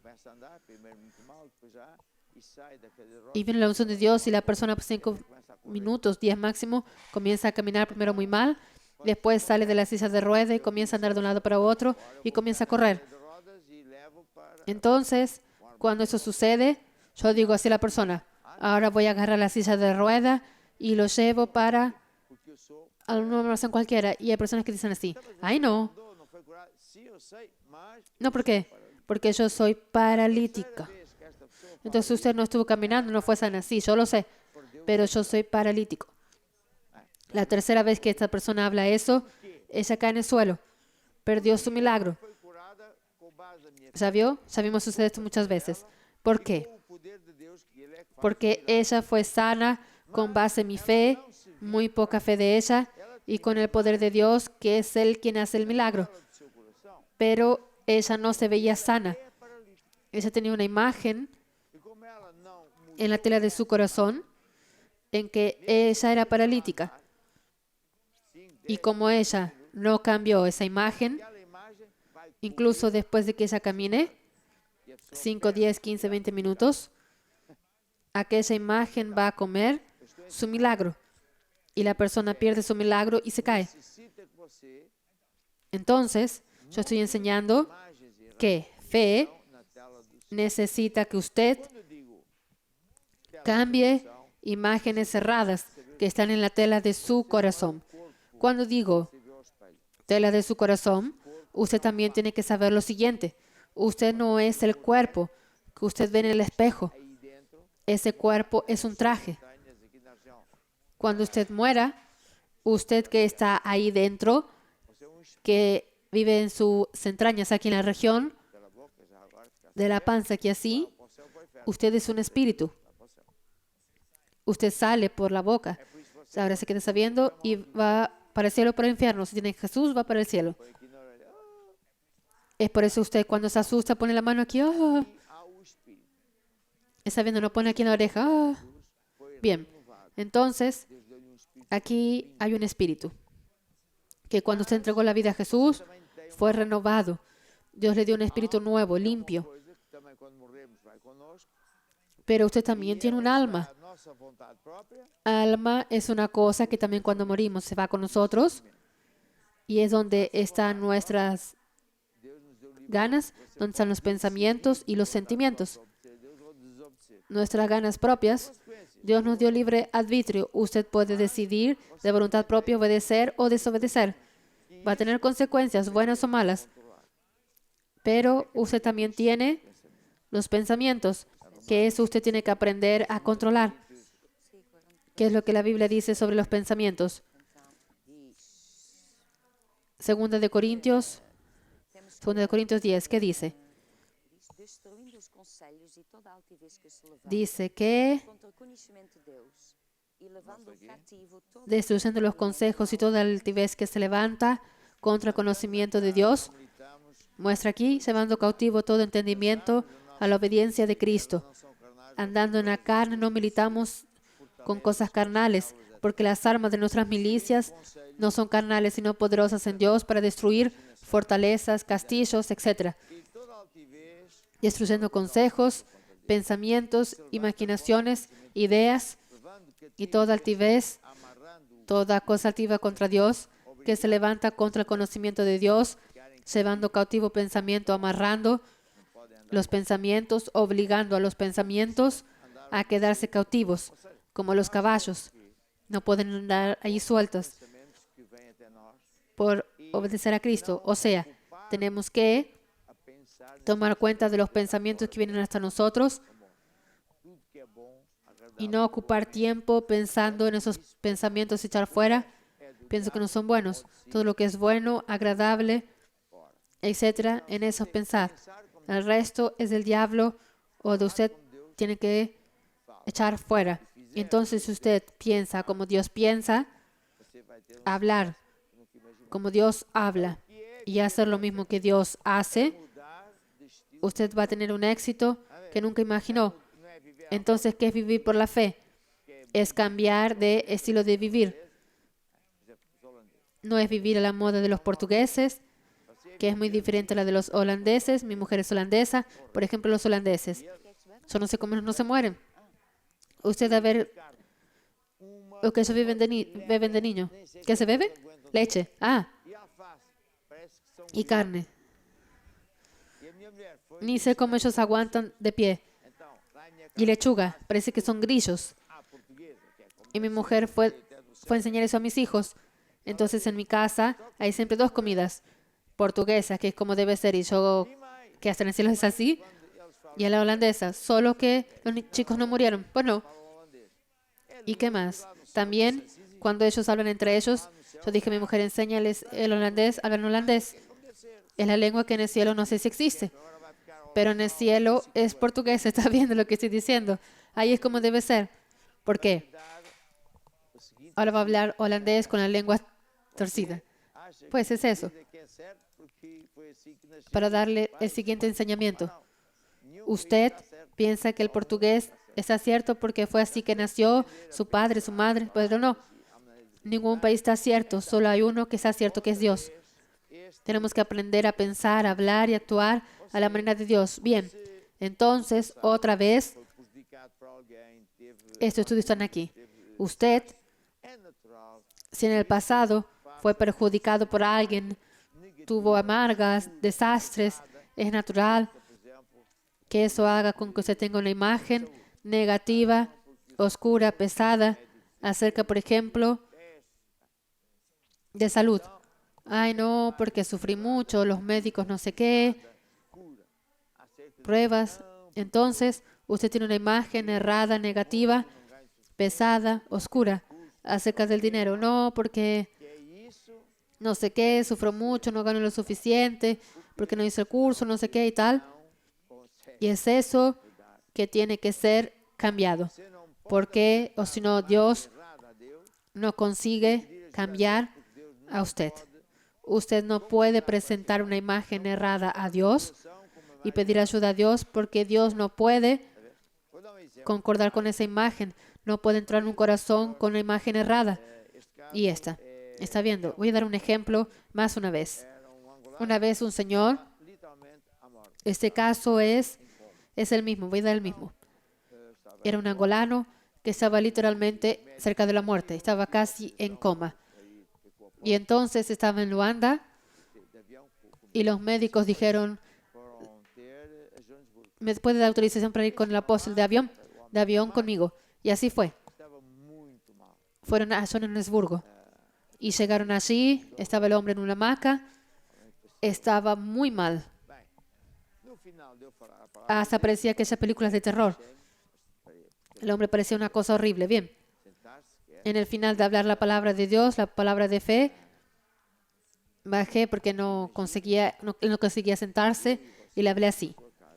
começa a andar, primeiro muito mal, depois já, e sai da cadeira de rodas, Y viene la unción de Dios y la persona por 5 minutos, 10 máximo, comienza a caminar primero muy mal, después sale de la silla de ruedas y comienza a andar de un lado para otro y comienza a correr. de rodas e levo para. Entonces, cuando eso sucede, yo digo así a la persona, ahora voy a agarrar la silla de ruedas y lo llevo para Porque eu sou. alguna oración cualquiera. Y hay personas que dicen así, ay no, Não foi curado? Sim, eu sei, mas. no, ¿por qué? Porque yo soy paralítica. Vez que esta pessoa Entonces usted no estuvo caminando, no fue sana. Sí, yo lo sé, pero yo soy paralítico. La tercera vez que esta persona habla eso, ella cae en el suelo. Perdió su milagro. foi curada com base na minha ¿Ya vio? Ya vimos suceder esto muchas veces. ¿Por qué? o poder de Deus que ele é que faz. Porque ella fue sana con base en mi fe, muy poca fe de ella, y con el poder de Dios, que es Él quien hace el milagro. do seu coração. Pero ella no se veía sana. Ella tenía una imagen E como ela não mudou, en la tela de su corazón en que ella era paralítica. Y como ella no cambió esa imagen, aquela imagem vai incluso después de que ella camine, 5, 10, 15, 20 minutos, aquella imagen va a comer su milagro. Y la persona pierde su milagro y se cae. necessita que você Entonces, yo estoy enseñando imagens e que fe na tela do necesita que usted quando eu digo cambie imágenes cerradas que están en la tela de su corazón. Cuando digo você vê ao espelho. tela de su corazón, usted también tiene que saber lo siguiente. Usted no es el cuerpo que usted ve en el espejo. Aí dentro, Ese cuerpo es un traje. entranhas aqui na região. Cuando usted muera, usted que está ahí dentro, Você é espelho que vive en sus entrañas aquí en la región, pela boca, já agora fica de la panza aquí así, para o céu para o inferno. usted es un espíritu. Para o céu. Usted sale por la boca. É por isso que você Ahora se queda sabiendo y va para el cielo o para el infierno. Si tiene Jesús, va para el cielo. põe aqui na orelha. Es por eso usted cuando se asusta pone la mano aquí. Há o espírito. Está viendo, no pone aquí en la oreja. Ah. Foi Bien, renovado. entonces Deus deu-lhe um espírito. aquí hay un espíritu. Que cuando usted entregó la vida a Jesús, Também tem fue renovado. Dios le dio un espíritu nuevo, limpio. Coisa que também quando morremos vai connosco. Pero usted también tiene un alma. A nossa vontade própria. Alma es una cosa que también cuando morimos se va con nosotros. Y es donde están nuestras Deus nos deu livre ganas, donde están los pensamientos y los sentimientos. obedecer Deus ou desobedecer. Nuestras ganas propias. Dios nos dio libre arbitrio. Usted puede decidir de voluntad propia obedecer o desobedecer. Va a tener consecuencias, buenas o malas. Pero usted también tiene los pensamientos, que eso usted tiene que aprender a controlar. ¿Qué es lo que la Biblia dice sobre los pensamientos? Segunda de Corintios 10, ¿qué dice? Destruindo os conselhos e toda a altivez que se levanta Dice que contra o conhecimento de Deus e levando cativo toda destruyendo los consejos y toda altivez que se levanta contra el conocimiento de Dios, muestra aquí, llevando cautivo todo entendimiento a la obediencia de Cristo. Andando en la carne no militamos con cosas carnales, porque las armas de nuestras milicias no son carnales, sino poderosas en Dios para destruir fortalezas, castillos, etc. Destruyendo consejos, pensamientos, imaginaciones, ideas y toda altivez, toda cosa altiva contra Dios, que se levanta contra el conocimiento de Dios, llevando cautivo pensamiento, amarrando los pensamientos, obligando a los pensamientos a quedarse cautivos, como los caballos. No pueden andar ahí sueltos que vêm até nós por obedecer a Cristo. O sea, tenemos que a pensar tomar cuenta de los pensamientos que vienen hasta nosotros tudo que é bom, agradável. y no ocupar tiempo pensando en esos pensamientos y echar fuera. Pienso que no son buenos. Todo lo que es bueno, agradable, etcétera, en eso pensar. El resto es del diablo o de usted tiene que echar fuera. Y entonces si usted piensa como Dios piensa, hablar como Dios habla y hacer lo mismo que Dios hace, usted va a tener un éxito que nunca imaginó. Entonces, ¿qué es vivir por la fe? Es cambiar de estilo de vivir. No es vivir a la moda de los portugueses, que es muy diferente a la de los holandeses. Mi mujer es holandesa. Por ejemplo, los holandeses. Yo no sé cómo no se mueren. Usted a ver lo que ellos beben de niño. ¿Qué se bebe? Leche. Ah, E a alface, parece que são. y carne. E a minha mulher foi. Ni sé cómo ellos aguantan de pie. Então, lá em minha Y lechuga. Parece que son grillos. casa portuguesa, que é como Y mi mujer fue a enseñar eso a mis hijos. Entonces en mi casa hay siempre dos comidas portuguesas, que es como debe ser. Y yo, que hasta en el cielo es así. Y a la holandesa. Solo que los chicos no murieron. Pues no. ¿Y qué más? También, cuando ellos hablan entre ellos, yo dije a mi mujer, enséñales el holandés, hablan holandés. Es la lengua que en el cielo no sé si existe. Pero en el cielo es portugués, está viendo lo que estoy diciendo. Ahí es como debe ser. ¿Por qué? Ahora va a hablar holandés con la lengua torcida. Pues es eso, que é certo, porque foi assim que nasceu. para darle el siguiente enseñamiento. Usted piensa que el portugués está cierto porque fue así que nació su padre, su madre, pero no. Ningún país está cierto, solo hay uno que está cierto, que es Dios. Tenemos que aprender a pensar, a hablar y actuar a la manera de Dios. Bien, entonces, otra vez, Foi prejudicado por alguém, teve. estos estudios están aquí. Usted, É natural. si en el pasado fue perjudicado por alguien, tuvo amargas, desastres, es natural que eso haga con que usted tenga una imagen negativa, oscura, pesada, acerca, por ejemplo, de salud. Ay, no, porque sufrí mucho, los médicos no sé qué, pruebas. Entonces, usted tiene una imagen errada, negativa, pesada, oscura, acerca del dinero. No, porque no sé qué, sufro mucho, no gano lo suficiente, porque no hice el curso, no sé qué y tal. Y es eso que tiene que ser cambiado. Porque, o si no, Dios no consigue cambiar a usted. Usted no puede presentar una imagen errada a Dios y pedir ayuda a Dios porque Dios no puede concordar con esa imagen. No puede entrar en un corazón con una imagen errada. Y está viendo. Voy a dar un ejemplo más una vez. Una vez un señor, literalmente à morte. este caso es el mismo, voy a dar el mismo. Era un angolano que estaba literalmente cerca de la muerte, estaba casi en coma. Y entonces estaba en Luanda De avião y los médicos dijeron, foram ter a Joanesburgo. ¿me puede dar autorización para ir con el apóstol de avión conmigo? Y así fue. Estava muito mal. Fueron a Johannesburgo y llegaron allí, estaba el hombre en una hamaca, estaba muy mal. Bem, no final deu falar a palavra, Hasta parecía que esas películas de terror. El hombre parecía una cosa horrible. Bien, sentar-se, que é en el final de hablar la palabra de Dios, la palabra de fe, bajé porque no conseguía sentarse y le hablé así. sua casa.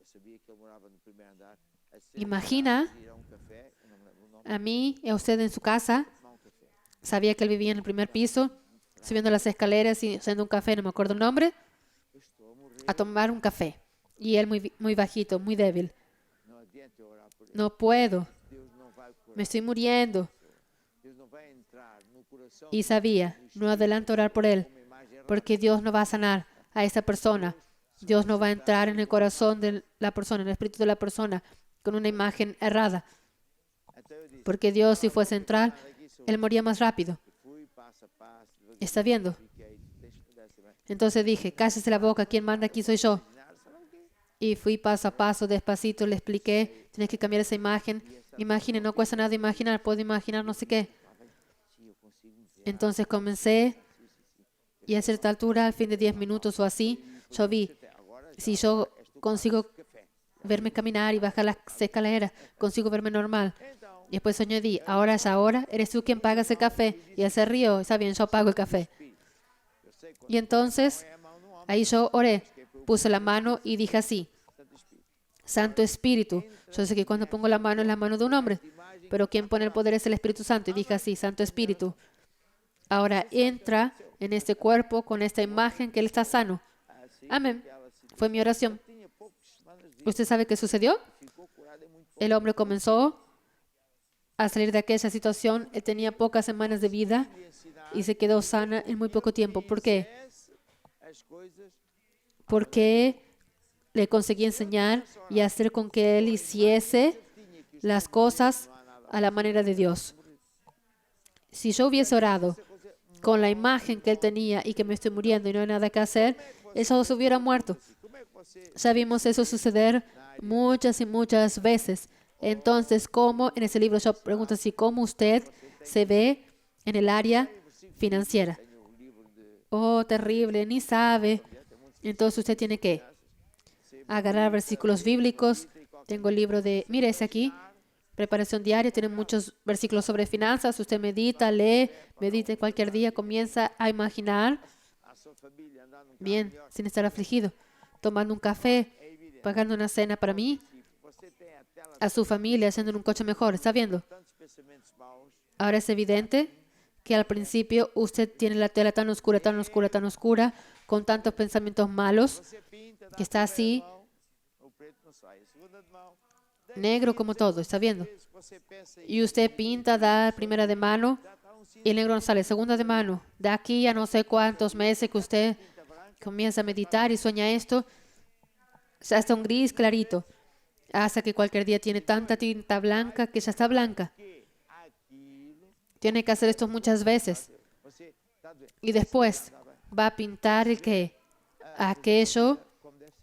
Eu sabia que ele morava no primeiro andar. Assim, Imagina ir a café, eu não me lembro o nome, a mí y a usted en su casa. tomar café. Sabía que él vivía en el primer piso, subiendo las escaleras y haciendo un café, no me acuerdo el nombre, Eu estou a morrer. a tomar un café. Y él muy bajito, muy débil. Não adianta eu orar por ele. No puedo, Deus não vai curar. me estoy muriendo. Deus não vai entrar no coração Y sabía, no adelanto orar por él, uma imagem errada. porque Dios no va a sanar a esa persona. Dios no va a entrar en el corazón de la persona, en el espíritu de la persona, con una imagen errada. Então eu disse, Porque Dios, si fuese a entrar, él moría más rápido. fui passo a passo, devagar, ¿Está viendo? fiquei, deixa eu dar essa imagem. Entonces dije, cállese la boca, quien manda aquí soy yo. Y fui paso a paso, despacito, le expliqué, tienes que cambiar esa imagen. Imagine, no cuesta nada imaginar, puedo imaginar no sé qué. Entonces comencé y a cierta altura, al fin de 10 minutos o así, yo vi, si yo consigo verme caminar y bajar las escaleras, consigo verme normal. Y después añadí, ahora es ahora, eres tú quien paga ese café. Y él se rió, está bien, yo pago el café. Y entonces, ahí yo oré, puse la mano y dije así, Santo Espíritu. Yo sé que cuando pongo la mano es la mano de un hombre, pero quien pone el poder es el Espíritu Santo. Y dije así, Santo Espíritu, ahora entra en este cuerpo con esta imagen que él está sano. Amén. Fue mi oración. ¿Usted sabe qué sucedió? El hombre comenzó a salir de aquella situación. Él tenía pocas semanas de vida y se quedó sana en muy poco tiempo. ¿Por qué? As coisas Porque le conseguí enseñar y hacer con que él hiciese las cosas a la manera de Dios. Si yo hubiese orado con la imagen que él tenía y que me estoy muriendo y no hay nada que hacer, eso se hubiera muerto. Ya vimos eso suceder muchas y muchas veces. Entonces, ¿cómo? En ese libro yo pregunto así, ¿cómo usted se ve en el área financiera? Oh, terrible, ni sabe. Entonces usted tiene que agarrar versículos bíblicos. Tengo el libro de, mire ese aquí, preparación diaria, tiene muchos versículos sobre finanzas. Usted medita, lee, medite cualquier día, comienza a imaginar, a sua família andar num carro bien, melhor. sin estar afligido, tomando un café, pagando una cena para mí, Você tem a tela a su familia, haciendo un coche mejor. ¿Está viendo? tantos pensamentos maus. Ahora es evidente que al principio usted tiene la tela tan oscura, tan oscura, tan oscura, con tantos pensamientos malos, Você pinta, dá que está a así, primeira de mão, o preto não sai. A segunda de mão, negro como todo. ¿Está viendo? vezes você pensa Y usted pinta, da primera de mano y el negro no sale. Segunda de mano. De aquí a no sé cuántos meses que usted comienza a meditar y sueña esto, hasta un gris clarito. Hasta que cualquier día tiene tanta tinta blanca que ya está blanca. aquilo, Tiene que hacer esto muchas veces. você está doendo. Y después va a pintar el que aquello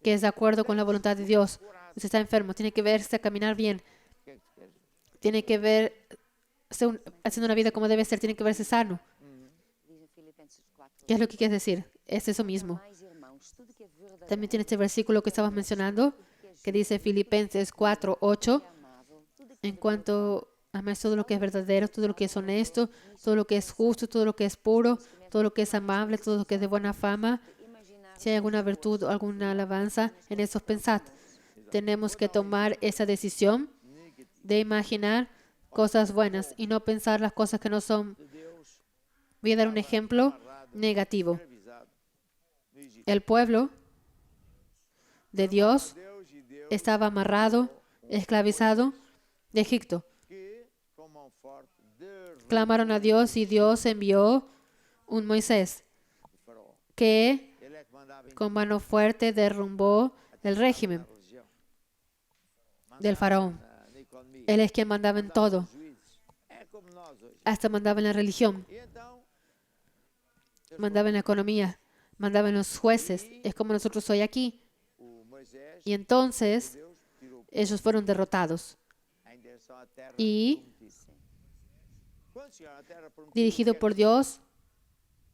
que es de acuerdo con la voluntad de Dios. Usted está enfermo, tiene que verse a caminar bien. Tiene que ver haciendo una vida como debe ser, tiene que verse sano. Diz em Filipenses 4, ¿Qué es lo que quiere decir? Es eso mismo. mais irmãos, tudo que é verdadeiro, También tiene este versículo que estabas mencionando, que dice Filipenses 4:8, amável, tudo que en cuanto amas todo lo que es verdadero, todo lo que es honesto, todo lo que es justo, todo lo que es puro, todo lo que es amable, todo lo que es de buena fama, imaginar si hay alguna virtud o alguna alabanza, en eso pensad. Tenemos que tomar esa decisión de imaginar cosas buenas y no pensar las cosas que no son. Voy a dar un ejemplo negativo. Avisado. No Egito. El pueblo de Dios Deus e Deus estaba amarrado, esclavizado de Egipto. que, com mão forte, Clamaron a Dios y Dios envió un Moisés. de faraó. que Ele é que mandava em con mano fuerte derrumbó el régimen toda a religião. del faraón. Na economia. Él es quien mandaba en todo, Os juízes. É como nós hoje. hasta mandaba en la religión, E então, mandaba en la economía, mandaba en los jueces. Es como nosotros hoy aquí. o Moisés, Y entonces Deus tirou ellos fueron derrotados em direção à terra y prometida. Quando chegaram à terra prometida, dirigido por Dios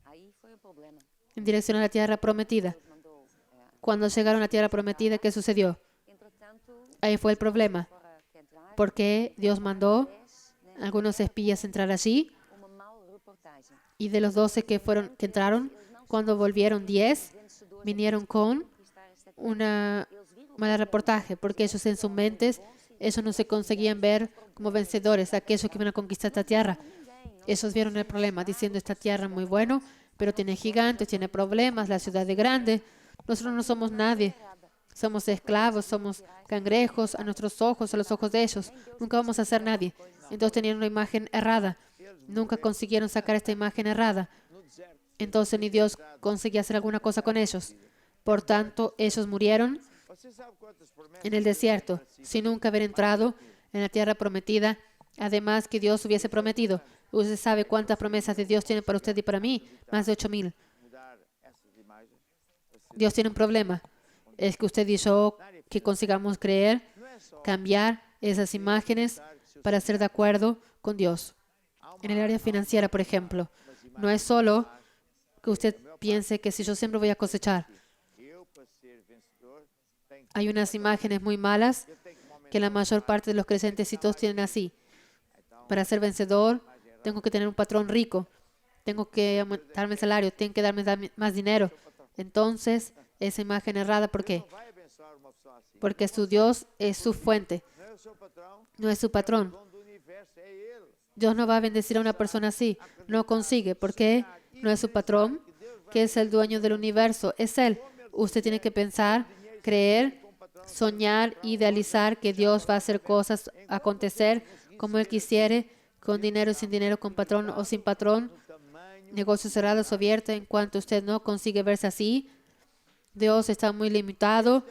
Aí foi o problema. en dirección a la tierra prometida. Deus mandou. Cuando llegaron a la tierra prometida, ¿qué sucedió? Entretanto, Ahí fue el problema, fora que entrar, porque Dios mandó né, algunos espías entrar allí uma mal reportagem. y de los 12 que entraron, cuando volvieron 10, vinieron con una mala reportaje, porque ellos en sus mentes, ellos no se conseguían ver como vencedores, aquellos que iban a conquistar esta tierra. Ellos vieron el problema, diciendo esta tierra es muy bueno, pero tiene gigantes, tiene problemas, la ciudad es grande. Nosotros no somos nadie, somos esclavos, somos cangrejos a nuestros ojos, a los ojos de ellos. Nunca vamos a ser nadie. Entonces tenían una imagen errada. Nunca consiguieron sacar esta imagen errada. Entonces ni Dios conseguía hacer alguna cosa con ellos. Por tanto, ellos murieron você sabe quantas promessas en el desierto, sin nunca haber entrado en la tierra prometida, además que Dios hubiese prometido. Usted sabe cuántas promesas de Dios tiene para usted y para mí, más de 8,000. mudar essas imagens? Você Dios tiene un problema, es que usted y yo que consigamos creer, não é só cambiar esas imágenes para ser de acuerdo con Dios. En el área financiera, por ejemplo, no es solo que usted piense que si yo siempre voy a cosechar. eu, para ser vencedor, tenho Hay unas imágenes muy malas que aumentar. que la mayor parte de los creyentes y todos tienen así. Para ser vencedor, tengo que tener un patrón rico, tengo que aumentarme el salario, tengo que darme más dinero. Entonces, esa imagen errada, ¿por qué? Vai abençoar uma pessoa assim. Porque su Dios es su fuente, Não é o seu patrão, no es su patrón. o dono do universo é ele. Dios no va a bendecir a una persona así, no consigue, porque no es su patrón, que es el dueño del universo, es Él. Usted tiene que pensar, creer, soñar, idealizar que Dios va a hacer cosas acontecer como Él quisiere, con dinero, sin dinero, con patrón o sin patrón, negocios cerrados o abiertos. En cuanto usted no consigue verse así, Dios está muy limitado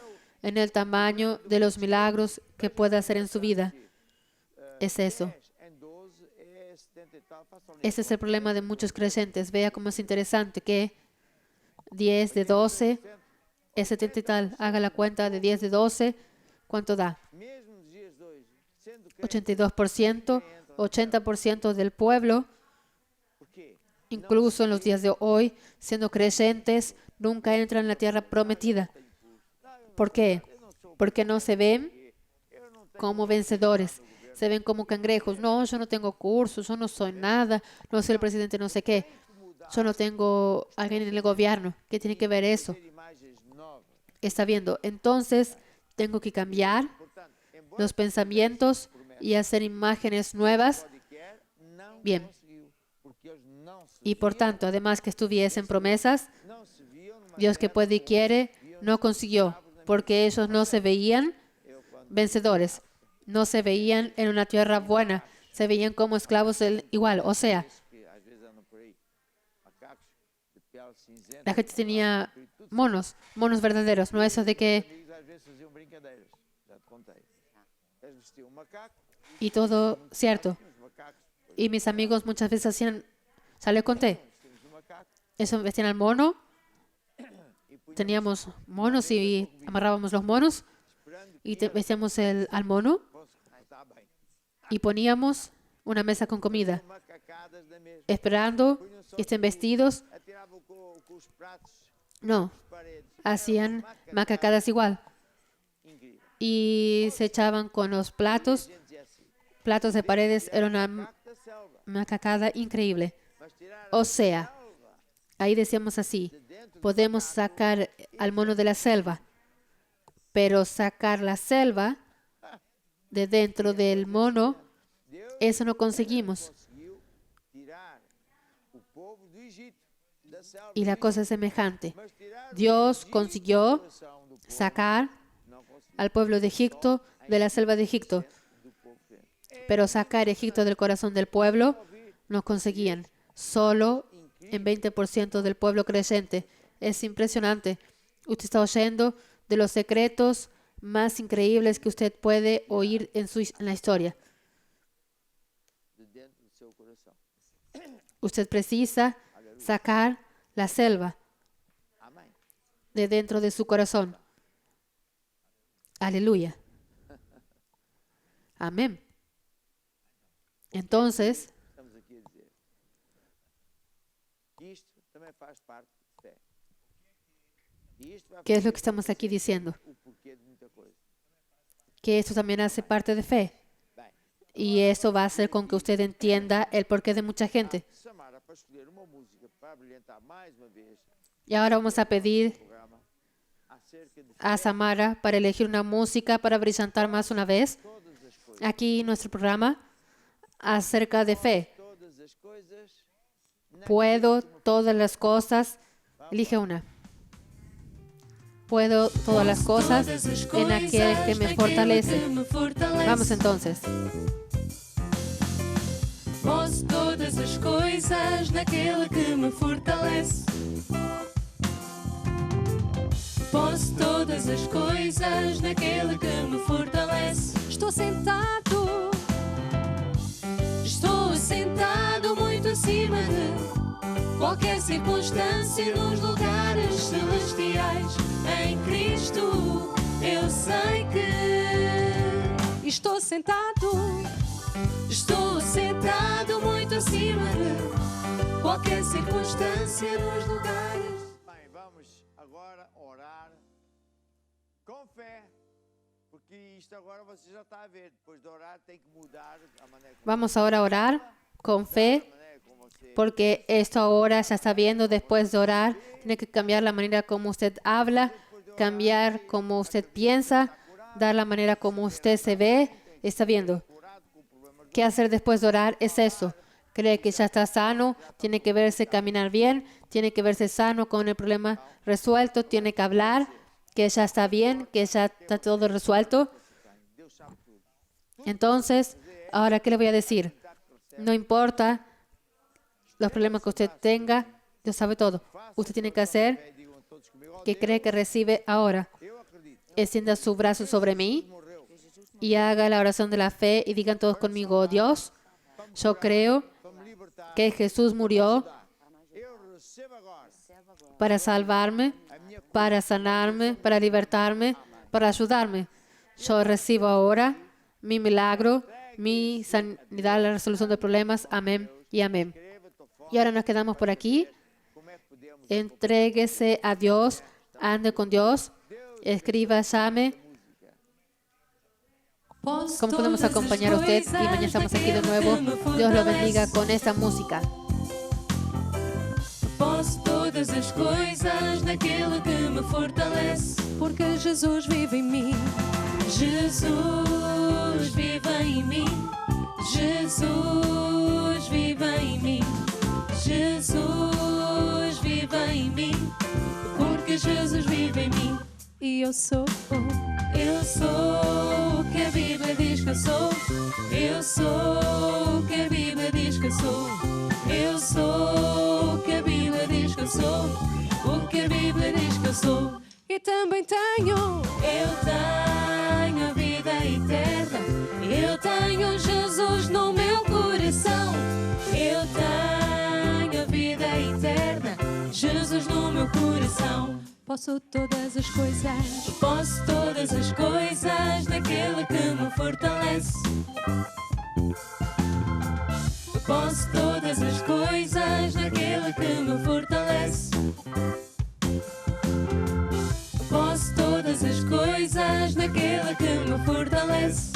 en el tamaño de los milagros que puede hacer en su vida. Es eso. Em 12 é 70 e tal. Faça um Ese es el problema de muchos creyentes. Vea cómo es interesante que 10 de 12 es 70 y tal. Haga la cuenta de 10 de 12. ¿Cuánto da? mesmo nos dias de hoje, sendo crente, 82%, 80% del pueblo, por quê? incluso en los días de hoy, siendo creyentes, nunca entran en la tierra prometida. ¿Por qué? Porque no se ven como vencedores. Se ven como cangrejos. No, yo no tengo cursos, yo no soy nada, no soy el presidente no sé qué. Yo no tengo alguien en el gobierno. ¿Qué tiene que ver eso? Ter imagens novas. Está viendo. Entonces, tengo que cambiar Portanto, embora los pensamientos y hacer imágenes nuevas. pode quer, não Bien. conseguiu, porque eles não se Y por tanto, además que estuviesen promesas, não se viam numa Dios que puede y quiere no consiguió, porque ellos no se veían vencedores, no se veían en una tierra buena, se veían como esclavos igual. O sea, que às vezes andam por aí, macacos de pele cinzenta. la gente tenía monos verdaderos, no esos de que Amigos às vezes faziam brincadeiras, já te contei. Eles vestiam um macaco, y todo cierto. os macacos, Y mis amigos muchas veces hacían, ya les conté, vestimos um macaco eso vestían al mono, e punhamos teníamos monos y amarrábamos los monos esperando y vestíamos al mono que está bem. y poníamos una mesa con comida, Macacadas da mesa. esperando que estén vestidos. Atiravam com os pratos No, às paredes. hacían macacadas igual Incrível. y se echaban con los platos Gente assim. de paredes. Era una Macaco da selva. macacada increíble. Mas tiraram O sea, selva ahí decíamos así, de dentro do podemos sacar al mono de la selva, pero sacar la selva de dentro del mono, Deus eso no conseguimos. conseguiu tirar o povo do Egito, da selva. Y la cosa es semejante. Mas tirar Dios consiguió coração do povo sacar não conseguiu. al pueblo de Egipto de la selva de Egipto, Do povo crente. pero sacar Egipto del corazón del pueblo no conseguían. Solo en 20% del pueblo creyente. Es impresionante. Usted está oyendo de los secretos más increíbles que usted puede oír en la historia. de dentro do seu coração. Usted precisa sacar la selva Amém. de dentro de su corazón. Aleluya. Amén. Entonces, Estamos aqui a dizer que isto também faz parte de fé. E isto vai ¿qué es lo que estamos aquí diciendo? o porquê de muita coisa. Que esto también hace parte de fe. Bem, Y eso va a hacer con que usted entienda el porqué de mucha gente. Samara, para escolher uma música para brilhantar mais uma vez Y ahora vamos a pedir o programa acerca de a Samara para elegir una música para brillantar más una vez todas as coisas. aquí nuestro programa acerca de fe. Todas as coisas. Puedo todas las cosas. Elige una. Puedo todas las cosas en aquel que me fortalece. Vamos entonces. Posso todas as coisas naquele que me fortalece. Posso todas as coisas naquele que me fortalece. Estou sentado, Estou sentado muito acima de qualquer circunstância nos lugares celestiais. Em Cristo eu sei que estou sentado, estou sentado muito acima de qualquer circunstância nos lugares. Bem, vamos agora orar com fé, porque isto agora você já está a ver. Depois de orar tem que mudar a maneira como, Vamos ahora a orar con fe, você porque esto ahora ya está viendo después de orar. Tiene que cambiar la manera como usted habla, cambiar como usted piensa, dar la manera como usted se ve. Está viendo. curado com o problema ¿Qué hacer después de orar? Es eso. Cree que ya está sano, tiene que verse caminar bien, tiene que verse sano con el problema resuelto, tiene que hablar que ya está bien, que ya está todo resuelto. Deus sabe tudo. Entonces, ahora, ¿qué le voy a decir? No importa los problemas que usted tenga, Dios sabe todo. Usted tiene que hacer Fé, digam todos comigo, ó que Deus, cree que recibe ahora. eu acredito. Extienda su brazo sobre mí Morreu y haga la oración de la fe y digan todos conmigo, oh Dios, yo creo para me libertar. que Jesús murió Eu recebo agora para salvarme, a minha para sanarme, para libertarme, para ayudarme. Yo recibo ahora mi milagro, mi sanidad, la resolución de problemas. Amén y amén. Y ahora nos quedamos por aquí. como é que podemos Entréguese a Dios, ande con Dios, escriba, llame. ¿Cómo podemos acompañar a usted? Y mañana estamos aquí de nuevo. Dios lo bendiga con esta música. Posso todas as coisas naquele que me fortalece. porque Jesus vive em mim. Jesus vive em mim. Jesus vive em mim. Jesus vive em mim. Porque Jesus vive em mim. E eu sou Eu sou o que a Bíblia diz que eu sou. Eu sou o que a Bíblia diz que eu sou. Eu sou o que a Bíblia diz que eu sou. O que a Bíblia diz que eu sou. e também tenho. Eu tenho a vida eterna. Eu tenho Jesus no meu coração. Eu tenho a vida eterna. Jesus no meu coração. Posso todas as coisas. Posso todas as coisas naquele que me fortalece. Posso todas as coisas naquele que me fortalece. Posso todas as coisas naquele que me fortalece.